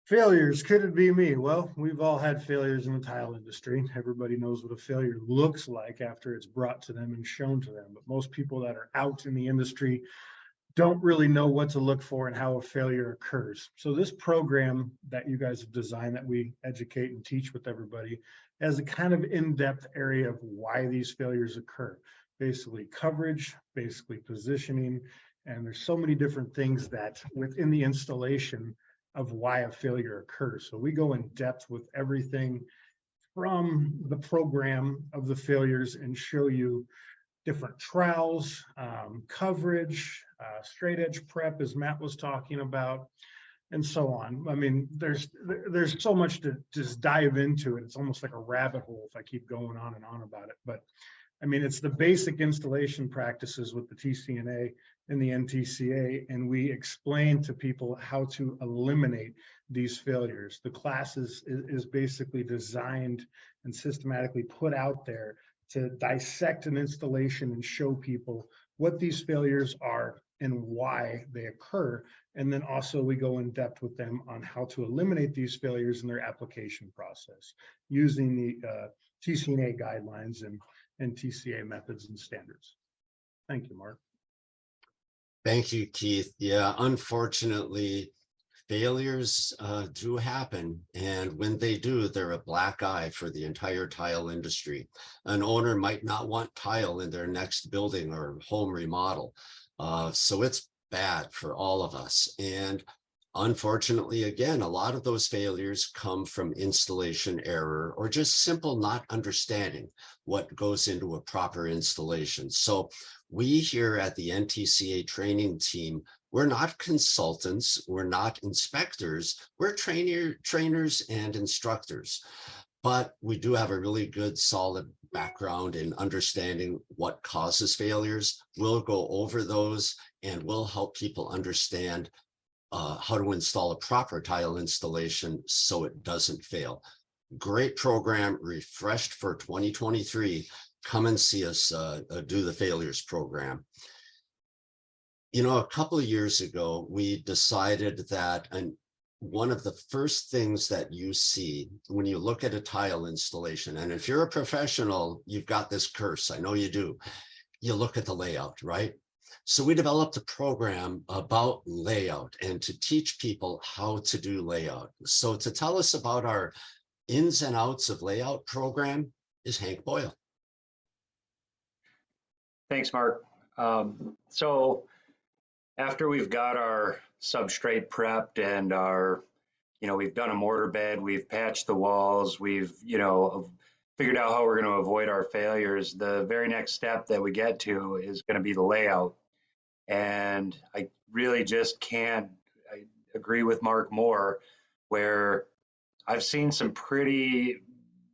Failures, could it be me? Well, we've all had failures in the tile industry. Everybody knows what a failure looks like after it's brought to them and shown to them. But most people that are out in the industry don't really know what to look for and how a failure occurs. So this program that you guys have designed, that we educate and teach with everybody, has a kind of in-depth area of why these failures occur. Basically coverage, basically positioning, and there's so many different things that within the installation of why a failure occurs. So we go in depth with everything from the program of the failures and show you different trowels, coverage, straight edge prep, as Matt was talking about, and so on. I mean, there's so much to just dive into it. It's almost like a rabbit hole if I keep going on and on about it. But I mean, it's the basic installation practices with the TCNA and the NTCA, and we explain to people how to eliminate these failures. The class is basically designed and systematically put out there to dissect an installation and show people what these failures are and why they occur. And then also we go in depth with them on how to eliminate these failures in their application process using the TCNA guidelines and NTCA methods and standards. Thank you, Mark. Thank you, Keith. Yeah, unfortunately, failures do happen. And when they do, they're a black eye for the entire tile industry. An owner might not want tile in their next building or home remodel. So it's bad for all of us. And unfortunately, again, a lot of those failures come from installation error or just simple not understanding what goes into a proper installation. So we here at the NTCA Training Team, we're not consultants, we're not inspectors, we're trainers and instructors. But we do have a really good, solid background in understanding what causes failures. We'll go over those and we'll help people understand how to install a proper tile installation so it doesn't fail. Great program, refreshed for 2023. Come and see us do the failures program. You know, a couple of years ago, we decided that one of the first things that you see when you look at a tile installation, and if you're a professional, you've got this curse, I know you do, you look at the layout, right? So we developed a program about layout and to teach people how to do layout. So to tell us about our ins and outs of layout program is Hank Boyle. Thanks, Mark. So after we've got our substrate prepped and we've done a mortar bed, we've patched the walls, we've, figured out how we're going to avoid our failures, the very next step that we get to is going to be the layout. And I really just can't agree with Mark more, where I've seen some pretty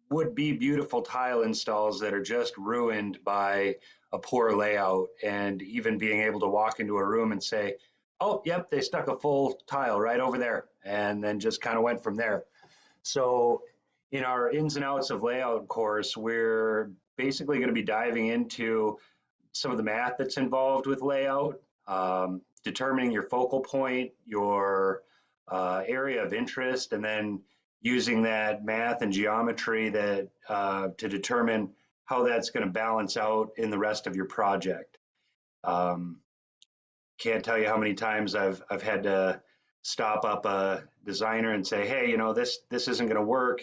would-be beautiful tile installs that are just ruined by a poor layout, and even being able to walk into a room and say, oh, yep, they stuck a full tile right over there, and then just kind of went from there. So in our ins and outs of layout course, we're basically going to be diving into some of the math that's involved with layout, determining your focal point, your area of interest, and then using that math and geometry that to determine how that's going to balance out in the rest of your project. Can't tell you how many times I've had to stop up a designer and say, hey, this isn't going to work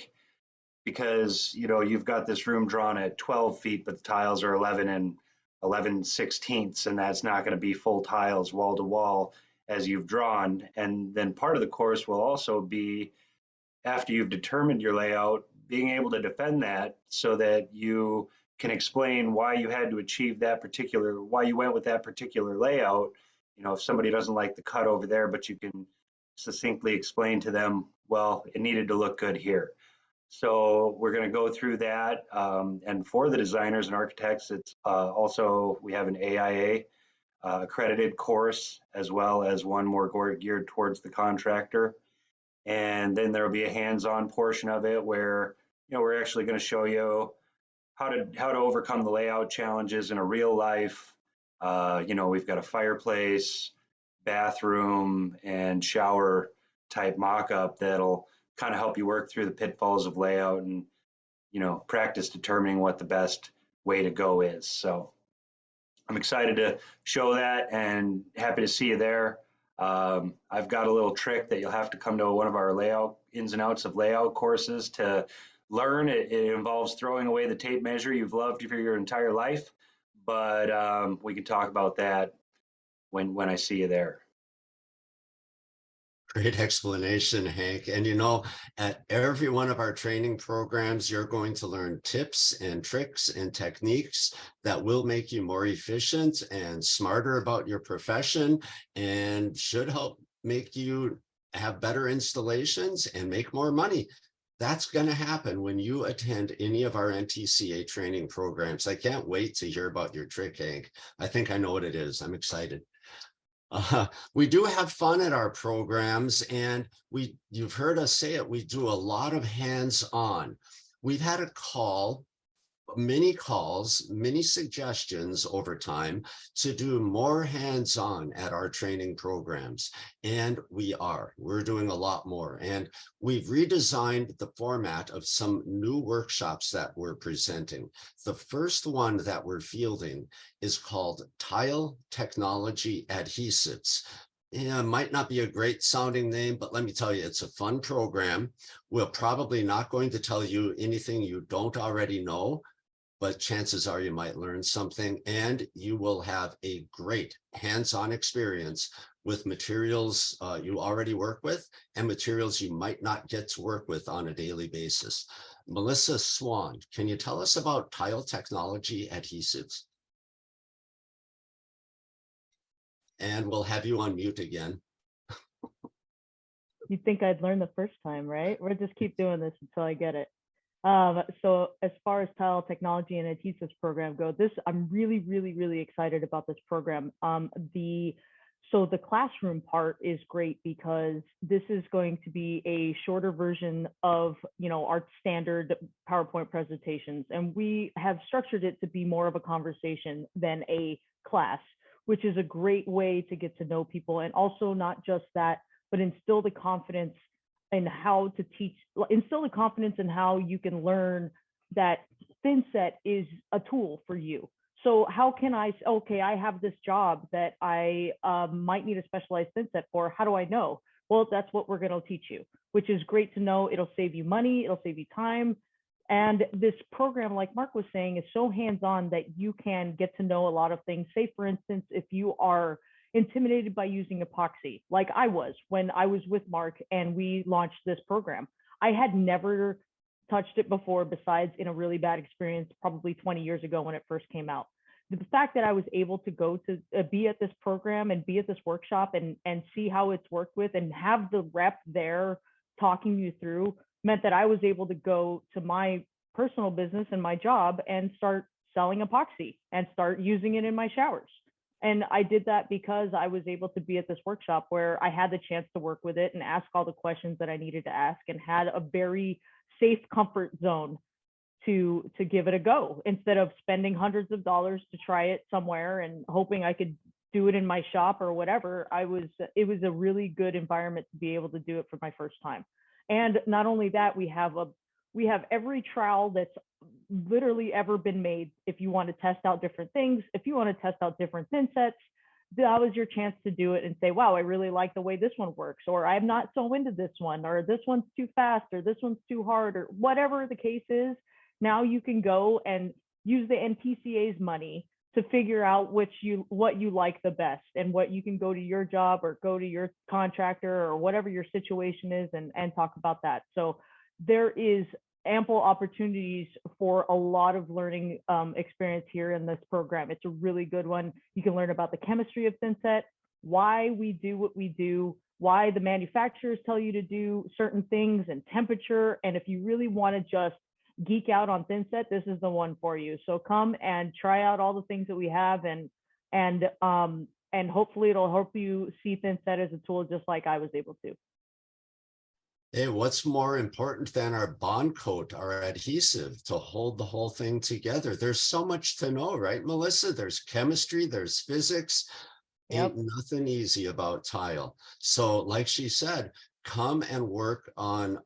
because you've got this room drawn at 12 feet, but the tiles are 11 and 11/16, and that's not going to be full tiles wall to wall as you've drawn. And then part of the course will also be, after you've determined your layout, being able to defend that so that you can explain why you had to achieve why you went with that particular layout. If somebody doesn't like the cut over there, but you can succinctly explain to them, well, it needed to look good here. So we're going to go through that. And for the designers and architects, it's also, we have an AIA accredited course, as well as one more geared towards the contractor. And then there'll be a hands-on portion of it where, we're actually going to show you how to overcome the layout challenges in a real life. We've got a fireplace, bathroom, and shower type mock-up that'll kind of help you work through the pitfalls of layout and, practice determining what the best way to go is. So I'm excited to show that and happy to see you there. I've got a little trick that you'll have to come to one of our layout ins and outs of layout courses to learn. It involves throwing away the tape measure you've loved for your entire life, but we can talk about that when I see you there. Great explanation, Hank. And at every one of our training programs, you're going to learn tips and tricks and techniques that will make you more efficient and smarter about your profession and should help make you have better installations and make more money. That's going to happen when you attend any of our NTCA training programs. I can't wait to hear about your trick, Hank. I think I know what it is. I'm excited. We do have fun at our programs, and you've heard us say it, we do a lot of hands-on. We've had many calls, many suggestions over time to do more hands-on at our training programs. And we're doing a lot more. And we've redesigned the format of some new workshops that we're presenting. The first one that we're fielding is called Tile Technology Adhesives. Yeah, might not be a great sounding name, but let me tell you, it's a fun program. We're probably not going to tell you anything you don't already know, but chances are you might learn something, and you will have a great hands-on experience with materials you already work with and materials you might not get to work with on a daily basis. Melissa Swan, can you tell us about Tile Technology Adhesives? And we'll have you on mute again. You'd think I'd learn the first time, right? We'll just keep doing this until I get it. So as far as Tile Technology and Adhesives program go, I'm really, really, really excited about this program. So the classroom part is great because this is going to be a shorter version of, our standard PowerPoint presentations. And we have structured it to be more of a conversation than a class, which is a great way to get to know people. And also not just that, but instill the confidence in how to teach, instill the confidence in how you can learn that thinset is a tool for you. So how can I have this job that I might need a specialized thinset for. How do I know? Well, that's what we're going to teach you, which is great to know. It'll save you money. It'll save you time. And this program, like Mark was saying, is so hands-on that you can get to know a lot of things. Say, for instance, if you are intimidated by using epoxy, like I was when I was with Mark and we launched this program. I had never touched it before, besides in a really bad experience probably 20 years ago when it first came out. The fact that I was able to go to be at this program and be at this workshop and see how it's worked with and have the rep there talking you through meant that I was able to go to my personal business and my job and start selling epoxy and start using it in my showers. And I did that because I was able to be at this workshop where I had the chance to work with it and ask all the questions that I needed to ask, and had a very safe comfort zone to give it a go, instead of spending hundreds of dollars to try it somewhere and hoping I could do it in my shop or whatever. It was a really good environment to be able to do it for my first time. And not only that, we have every trowel that's literally ever been made. If you want to test out different things, if you want to test out different thin sets, that was your chance to do it and say, wow, I really like the way this one works, or I'm not so into this one, or this one's too fast, or this one's too hard, or whatever the case is. Now you can go and use the NTCA's money to figure out what you like the best, and what you can go to your job or go to your contractor or whatever your situation is and talk about that. So there is ample opportunities for a lot of learning experience here in this program. It's a really good one. You can learn about the chemistry of thinset, why we do what we do, why the manufacturers tell you to do certain things, and temperature. And if you really want to just geek out on thinset, this is the one for you. So come and try out all the things that we have, and hopefully it'll help you see thinset as a tool, just like I was able to. Hey, what's more important than our bond coat, our adhesive, to hold the whole thing together? There's so much to know, right, Melissa? There's chemistry, there's physics. Yep. Ain't nothing easy about tile. So like she said, come and work on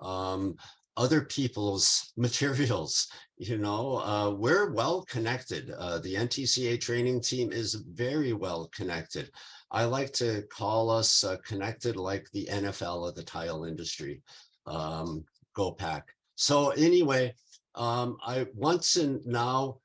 other people's materials. We're well connected. The NTCA training team is very well connected. I like to call us connected like the NFL of the tile industry. Go Pack. So anyway, I once and now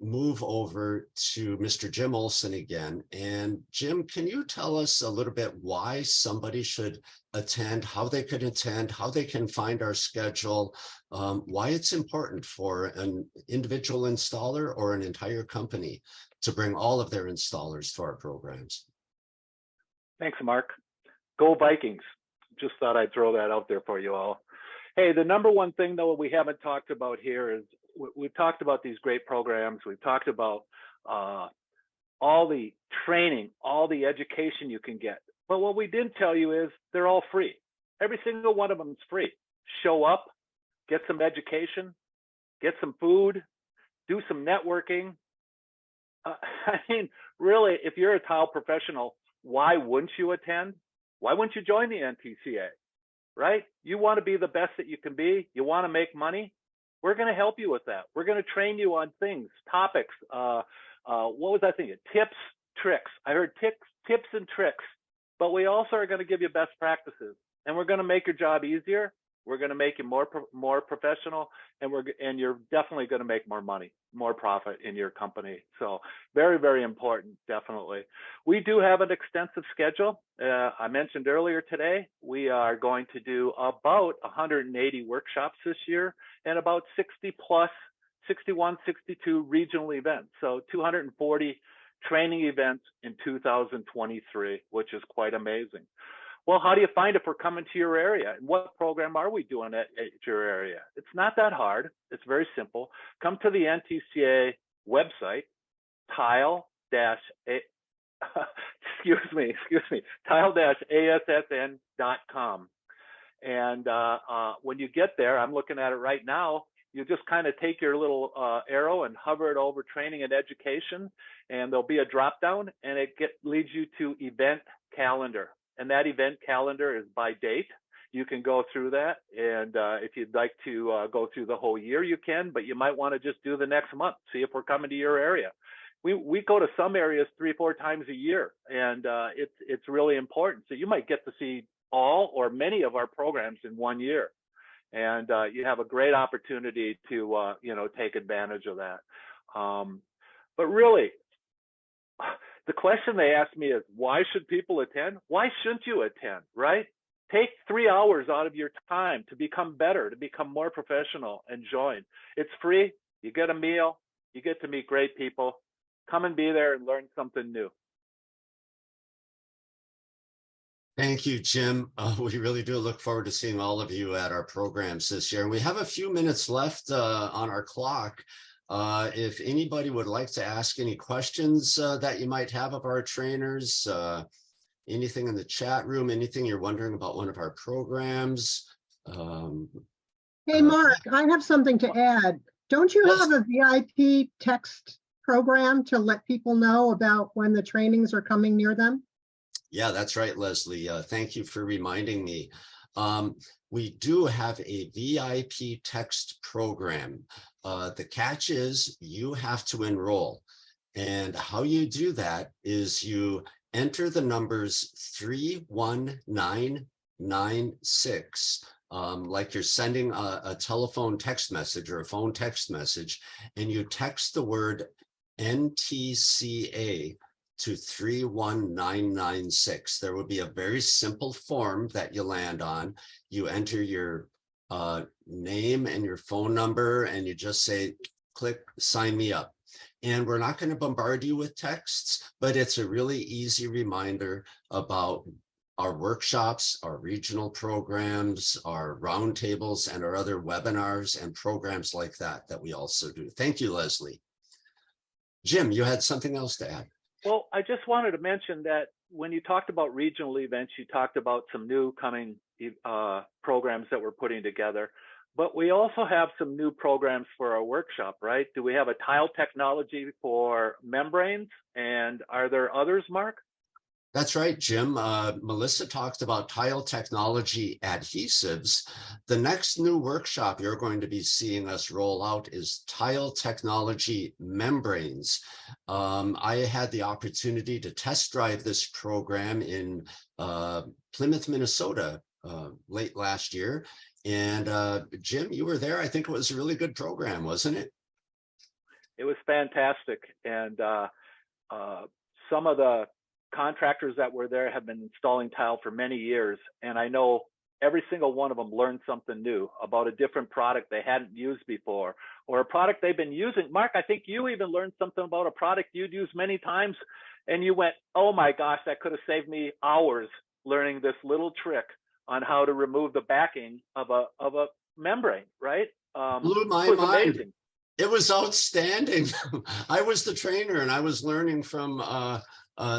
move over to Mr. Jim Olson again. And Jim, can you tell us a little bit why somebody should attend, how they could attend, how they can find our schedule, why it's important for an individual installer or an entire company to bring all of their installers to our programs? Thanks, Mark. Go Vikings. just thought I'd throw that out there for you all. Hey, the number one thing though we haven't talked about here is we've talked about these great programs. We've talked about all the training, all the education you can get. But what we didn't tell you is they're all free. Every single one of them is free. Show up, get some education, get some food, do some networking. I mean, really, if you're a tile professional, why wouldn't you attend? Why wouldn't you join the NTCA, right? You want to be the best that you can be. You want to make money. We're going to help you with that. We're going to train you on things, topics. What was I thinking? Tips, tricks. I heard tips and tricks, but we also are going to give you best practices, and we're going to make your job easier. We're going to make you more professional, and you're definitely going to make more money, more profit in your company. So very, very important, definitely. We do have an extensive schedule. I mentioned earlier today, we are going to do about 180 workshops this year and about 61, 62 regional events. So 240 training events in 2023, which is quite amazing. Well, how do you find if we're coming to your area? And what program are we doing at your area? It's not that hard. It's very simple. Come to the NTCA website, tile-assn.com. And when you get there, I'm looking at it right now, you just kind of take your little arrow and hover it over training and education, and there'll be a drop down, and it leads you to event calendar. And that event calendar is by date. You can go through that. And if you'd like to go through the whole year, you can, but you might want to just do the next month, see if we're coming to your area. We go to some areas 3-4 times a year, and it's really important. So you might get to see all or many of our programs in one year. And you have a great opportunity to, take advantage of that. But really, the question they ask me is, why should people attend? Why shouldn't you attend, right? Take 3 hours out of your time to become better, to become more professional, and join. It's free. You get a meal. You get to meet great people. Come and be there and learn something new. Thank you, Jim. We really do look forward to seeing all of you at our programs this year. And we have a few minutes left on our clock. If anybody would like to ask any questions that you might have of our trainers, anything in the chat room, anything you're wondering about one of our programs. Hey, Mark, I have something to add. Don't you have a VIP text program to let people know about when the trainings are coming near them? Yeah, that's right, Leslie. Thank you for reminding me. We do have a VIP text program. The catch is you have to enroll. And how you do that is you enter the numbers 31996, like you're sending a telephone text message or a phone text message, and you text the word NTCA to 31996. There will be a very simple form that you land on. You enter your name and your phone number, and you just say, click sign me up. And we're not going to bombard you with texts, but it's a really easy reminder about our workshops, our regional programs, our roundtables, and our other webinars and programs like that we also do. Thank you, Leslie. Jim, you had something else to add. Well, I just wanted to mention that when you talked about regional events, you talked about some new coming programs that we're putting together, but we also have some new programs for our workshop, right? Do we have a tile technology for membranes? And are there others, Mark? That's right, Jim. Melissa talked about tile technology adhesives. The next new workshop you're going to be seeing us roll out is tile technology membranes. I had the opportunity to test drive this program in Plymouth, Minnesota late last year. And Jim, you were there. I think it was a really good program, wasn't it? It was fantastic. And some of the contractors that were there have been installing tile for many years, and I know every single one of them learned something new about a different product they hadn't used before, or a product they've been using. Mark, I think you even learned something about a product you'd used many times, and you went, oh my gosh, that could have saved me hours learning this little trick on how to remove the backing of a membrane, right? Blew my it was mind. amazing. It was outstanding. I was the trainer and I was learning from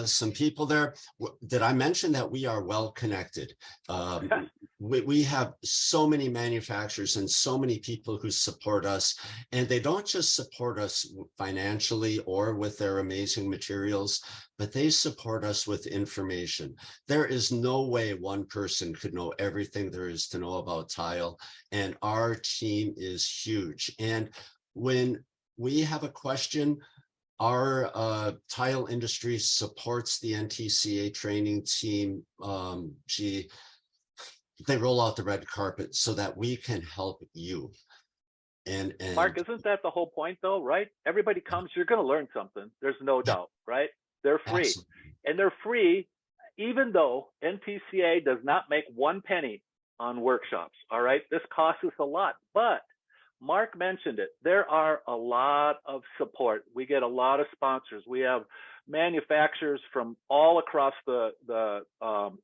some people there. Did I mention that we are well connected? We have so many manufacturers and so many people who support us, and they don't just support us financially or with their amazing materials, but they support us with information. There is no way one person could know everything there is to know about tile, and our team is huge. And when we have a question, our tile industry supports the NTCA training team. They roll out the red carpet so that we can help you. And Mark, isn't that the whole point though, right? Everybody comes, you're going to learn something. There's no doubt, right? They're free. Absolutely. And they're free even though NTCA does not make 1 penny on workshops. All right. This costs us a lot, but Mark mentioned it. There are a lot of support. We get a lot of sponsors. We have manufacturers from all across the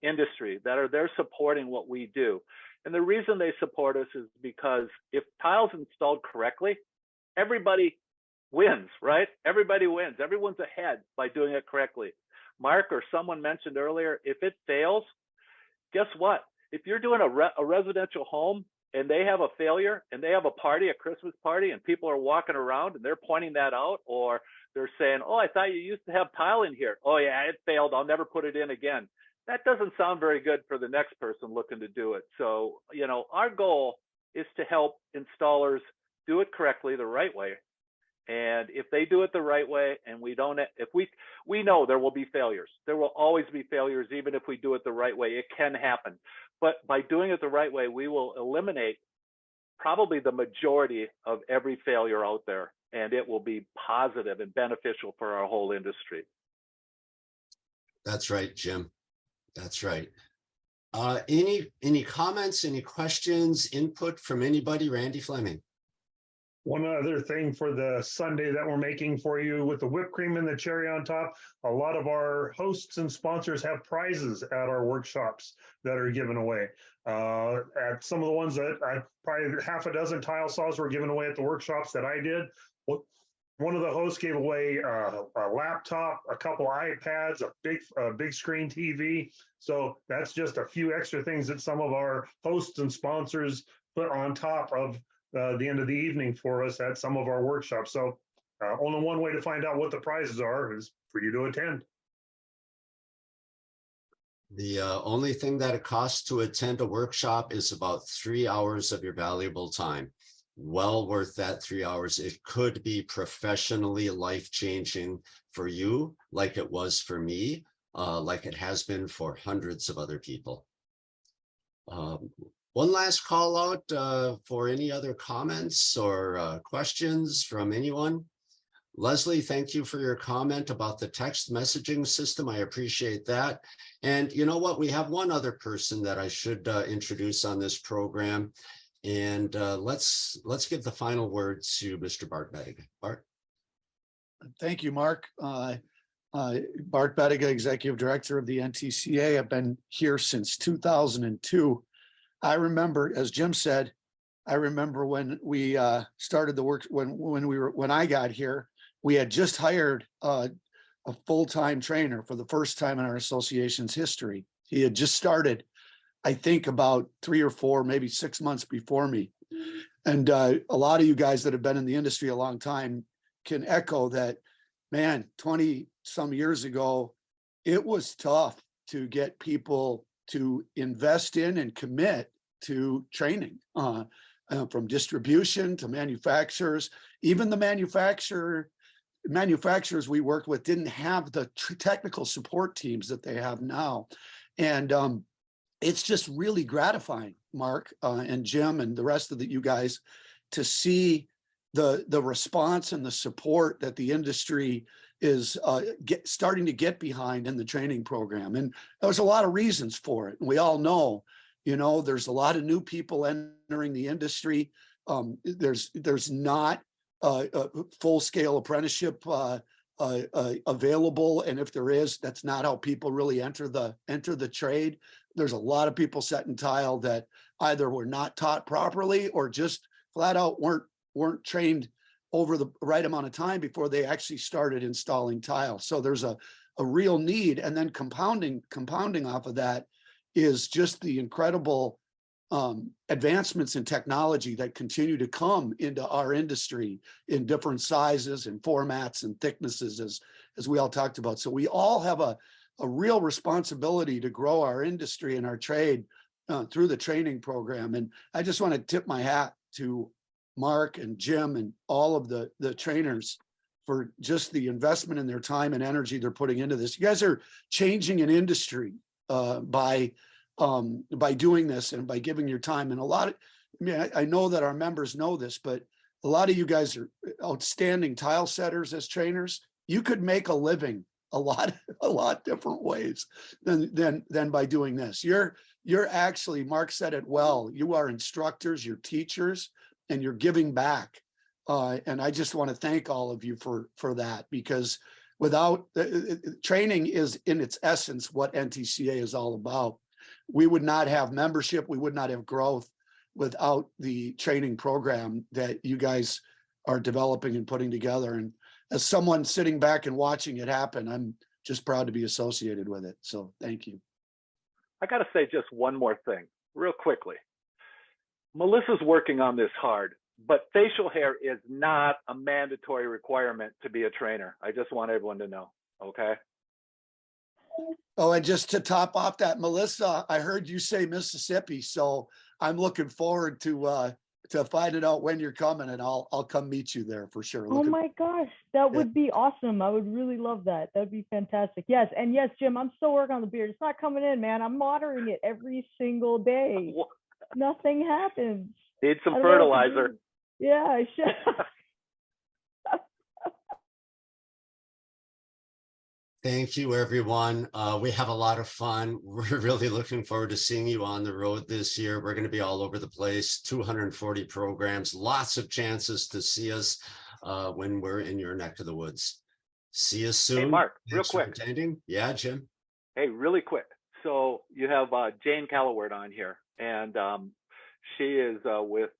industry that are there supporting what we do. And the reason they support us is because if tile's installed correctly, everybody wins, right? Everybody wins. Everyone's ahead by doing it correctly. Mark or someone mentioned earlier, if it fails, guess what? If you're doing a residential home and they have a failure and they have a party, a Christmas party, and people are walking around and they're pointing that out, or they're saying, oh, I thought you used to have tile in here. Oh yeah, it failed. I'll never put it in again. That doesn't sound very good for the next person looking to do it. So, you know, our goal is to help installers do it correctly the right way. And if they do it the right way, and we don't, if we know there will be failures. There will always be failures, even if we do it the right way. It can happen. But by doing it the right way, we will eliminate probably the majority of every failure out there, and it will be positive and beneficial for our whole industry. That's right, Jim. That's right. Any comments, any questions, input from anybody? Randy Fleming. One other thing for the sundae that we're making for you with the whipped cream and the cherry on top, a lot of our hosts and sponsors have prizes at our workshops that are given away. At some of the ones that probably half a dozen tile saws were given away at the workshops that I did. One of the hosts gave away a laptop, a couple iPads, a big screen TV. So that's just a few extra things that some of our hosts and sponsors put on top of the end of the evening for us at some of our workshops. So only one way to find out what the prizes are is for you to attend. The only thing that it costs to attend a workshop is about 3 hours of your valuable time. Well worth that 3 hours. It could be professionally life-changing for you, like it was for me, like it has been for hundreds of other people. One last call out for any other comments or questions from anyone. Leslie, thank you for your comment about the text messaging system. I appreciate that. And you know what? We have one other person that I should introduce on this program. And let's give the final word to Mr. Bart Bettiga. Bart. Thank you, Mark. Bart Bettiga, Executive Director of the NTCA. I've been here since 2002. I remember, as Jim said, I remember when we started the work, when I got here, we had just hired a full-time trainer for the first time in our association's history. He had just started, I think, about 3 or 4, maybe 6 months before me. And a lot of you guys that have been in the industry a long time can echo that, man, 20 some years ago, it was tough to get people to invest in and commit to training, from distribution to manufacturers. Even the manufacturers we worked with didn't have the technical support teams that they have now. And it's just really gratifying, Mark and Jim and the rest of you guys, to see the response and the support that the industry is starting to get behind in the training program. And there's a lot of reasons for it. And we all know, you know, there's a lot of new people entering the industry. There's not a full-scale apprenticeship available, and if there is, that's not how people really enter the trade. there's a lot of people setting tile that either were not taught properly or just flat out weren't trained over the right amount of time before they actually started installing tile. So there's a real need. And then compounding off of that is just the incredible advancements in technology that continue to come into our industry in different sizes and formats and thicknesses, as we all talked about. So we all have a real responsibility to grow our industry and our trade through the training program. And I just want to tip my hat to Mark and Jim and all of the trainers for just the investment in their time and energy they're putting into this. You guys are changing an industry by doing this and by giving your time. And I know that our members know this, but a lot of you guys are outstanding tile setters as trainers. You could make a living a lot different ways than by doing this. You're actually, Mark said it well, you are instructors, you're teachers, and you're giving back. And I just want to thank all of you for that, because without training is in its essence what NTCA is all about. We would not have membership, we would not have growth without the training program that you guys are developing and putting together. And as someone sitting back and watching it happen, I'm just proud to be associated with it. So thank you. I got to say just one more thing real quickly. Melissa's working on this hard, but facial hair is not a mandatory requirement to be a trainer. I just want everyone to know, okay? Oh, and just to top off that, Melissa, I heard you say Mississippi, so I'm looking forward to finding out when you're coming, and I'll come meet you there for sure. Oh my gosh, that would be awesome. I would really love that. That'd be fantastic. Yes, and yes, Jim, I'm still working on the beard. It's not coming in, man. I'm monitoring it every single day. Nothing happens. Need some fertilizer. Yeah, I should. Thank you, everyone. We have a lot of fun. We're really looking forward to seeing you on the road this year. We're going to be all over the place, 240 programs, lots of chances to see us when we're in your neck of the woods. See you soon. Hey, Mark, Thanks real for quick. attending. Yeah, Jim. Hey, really quick. So you have Jane Calloward on here, and she is with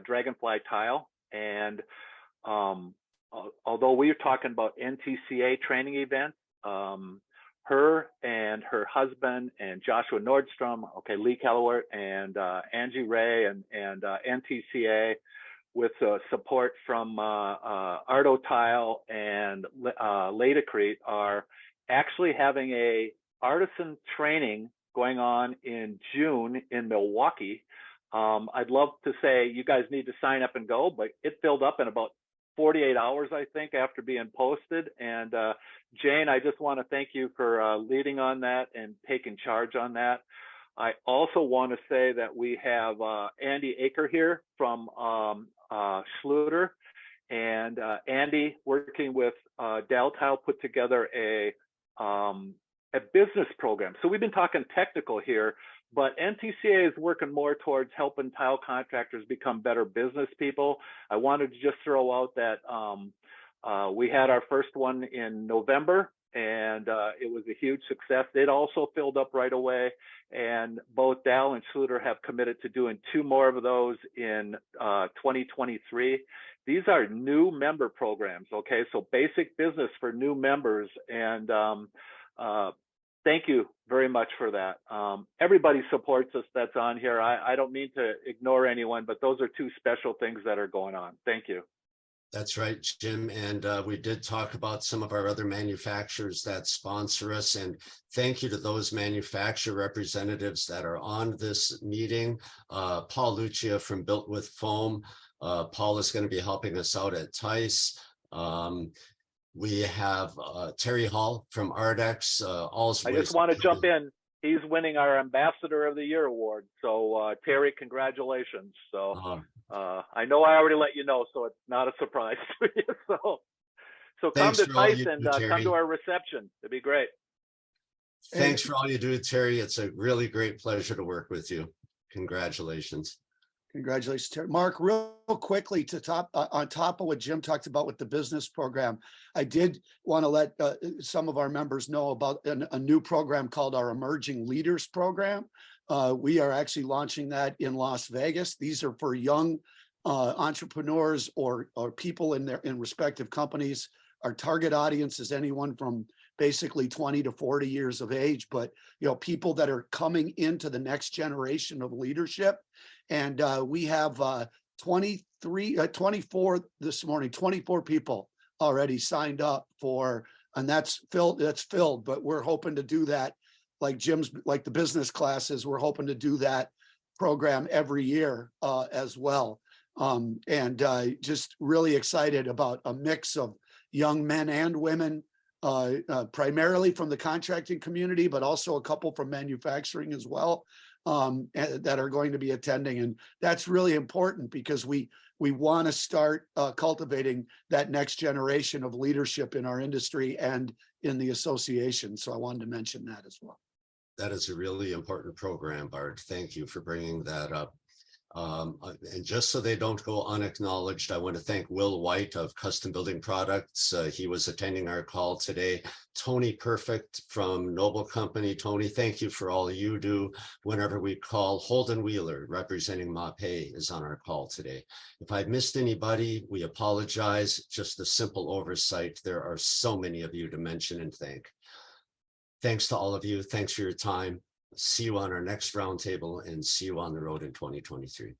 Dragonfly Tile. And although we're talking about NTCA training events, her and her husband and Joshua Nordstrom, Lee Callowart and Angie Ray and NTCA with support from Ardo Tile and Ladacrete are actually having a artisan training going on in June in Milwaukee. I'd love to say you guys need to sign up and go, but it filled up in about 48 hours, I think, after being posted. And Jane, I just want to thank you for leading on that and taking charge on that. I also want to say that we have Andy Aker here from Schluter, and Andy, working with Dell Tile, put together a business program. So we've been talking technical here, but NTCA is working more towards helping tile contractors become better business people. I wanted to just throw out that we had our first one in November, and it was a huge success. It also filled up right away, and both Dow and Schluter have committed to doing 2 more of those in 2023. These are new member programs, okay? So basic business for new members, and thank you very much for that. Everybody supports us that's on here. I don't mean to ignore anyone, but those are 2 special things that are going on. Thank you. That's right, Jim. And we did talk about some of our other manufacturers that sponsor us. And thank you to those manufacturer representatives that are on this meeting. Paul Lucia from Built with Foam. Paul is going to be helping us out at Tice. We have Terry Hall from Ardex. I just want to jump in. He's winning our Ambassador of the Year award. So Terry, congratulations. So I know I already let you know, so it's not a surprise to you. So come to Tice and come to our reception. It'd be great. Thanks for all you do, Terry. It's a really great pleasure to work with you. Congratulations. Congratulations, Terry. Mark, real quickly on top of what Jim talked about with the business program, I did want to let some of our members know about a new program called our Emerging Leaders Program. We are actually launching that in Las Vegas. These are for young entrepreneurs or people in respective companies. Our target audience is anyone from basically 20 to 40 years of age, but people that are coming into the next generation of leadership. And we have 24 this morning, 24 people already signed up for, and that's filled, but we're hoping to do that like the business classes, we're hoping to do that program every year as well. Just really excited about a mix of young men and women, primarily from the contracting community, but also a couple from manufacturing as well, that are going to be attending. And that's really important because we want to start cultivating that next generation of leadership in our industry and in the association. So I wanted to mention that as well. That is a really important program, Bart. Thank you for bringing that up. And just so they don't go unacknowledged, I want to thank Will White of Custom Building Products. He was attending our call today. Tony Perfect from Noble Company. Tony, thank you for all you do whenever we call. Holden Wheeler, representing MAPE, is on our call today. If I've missed anybody, we apologize. Just a simple oversight. There are so many of you to mention and thank. Thanks to all of you. Thanks for your time. See you on our next roundtable and see you on the road in 2023.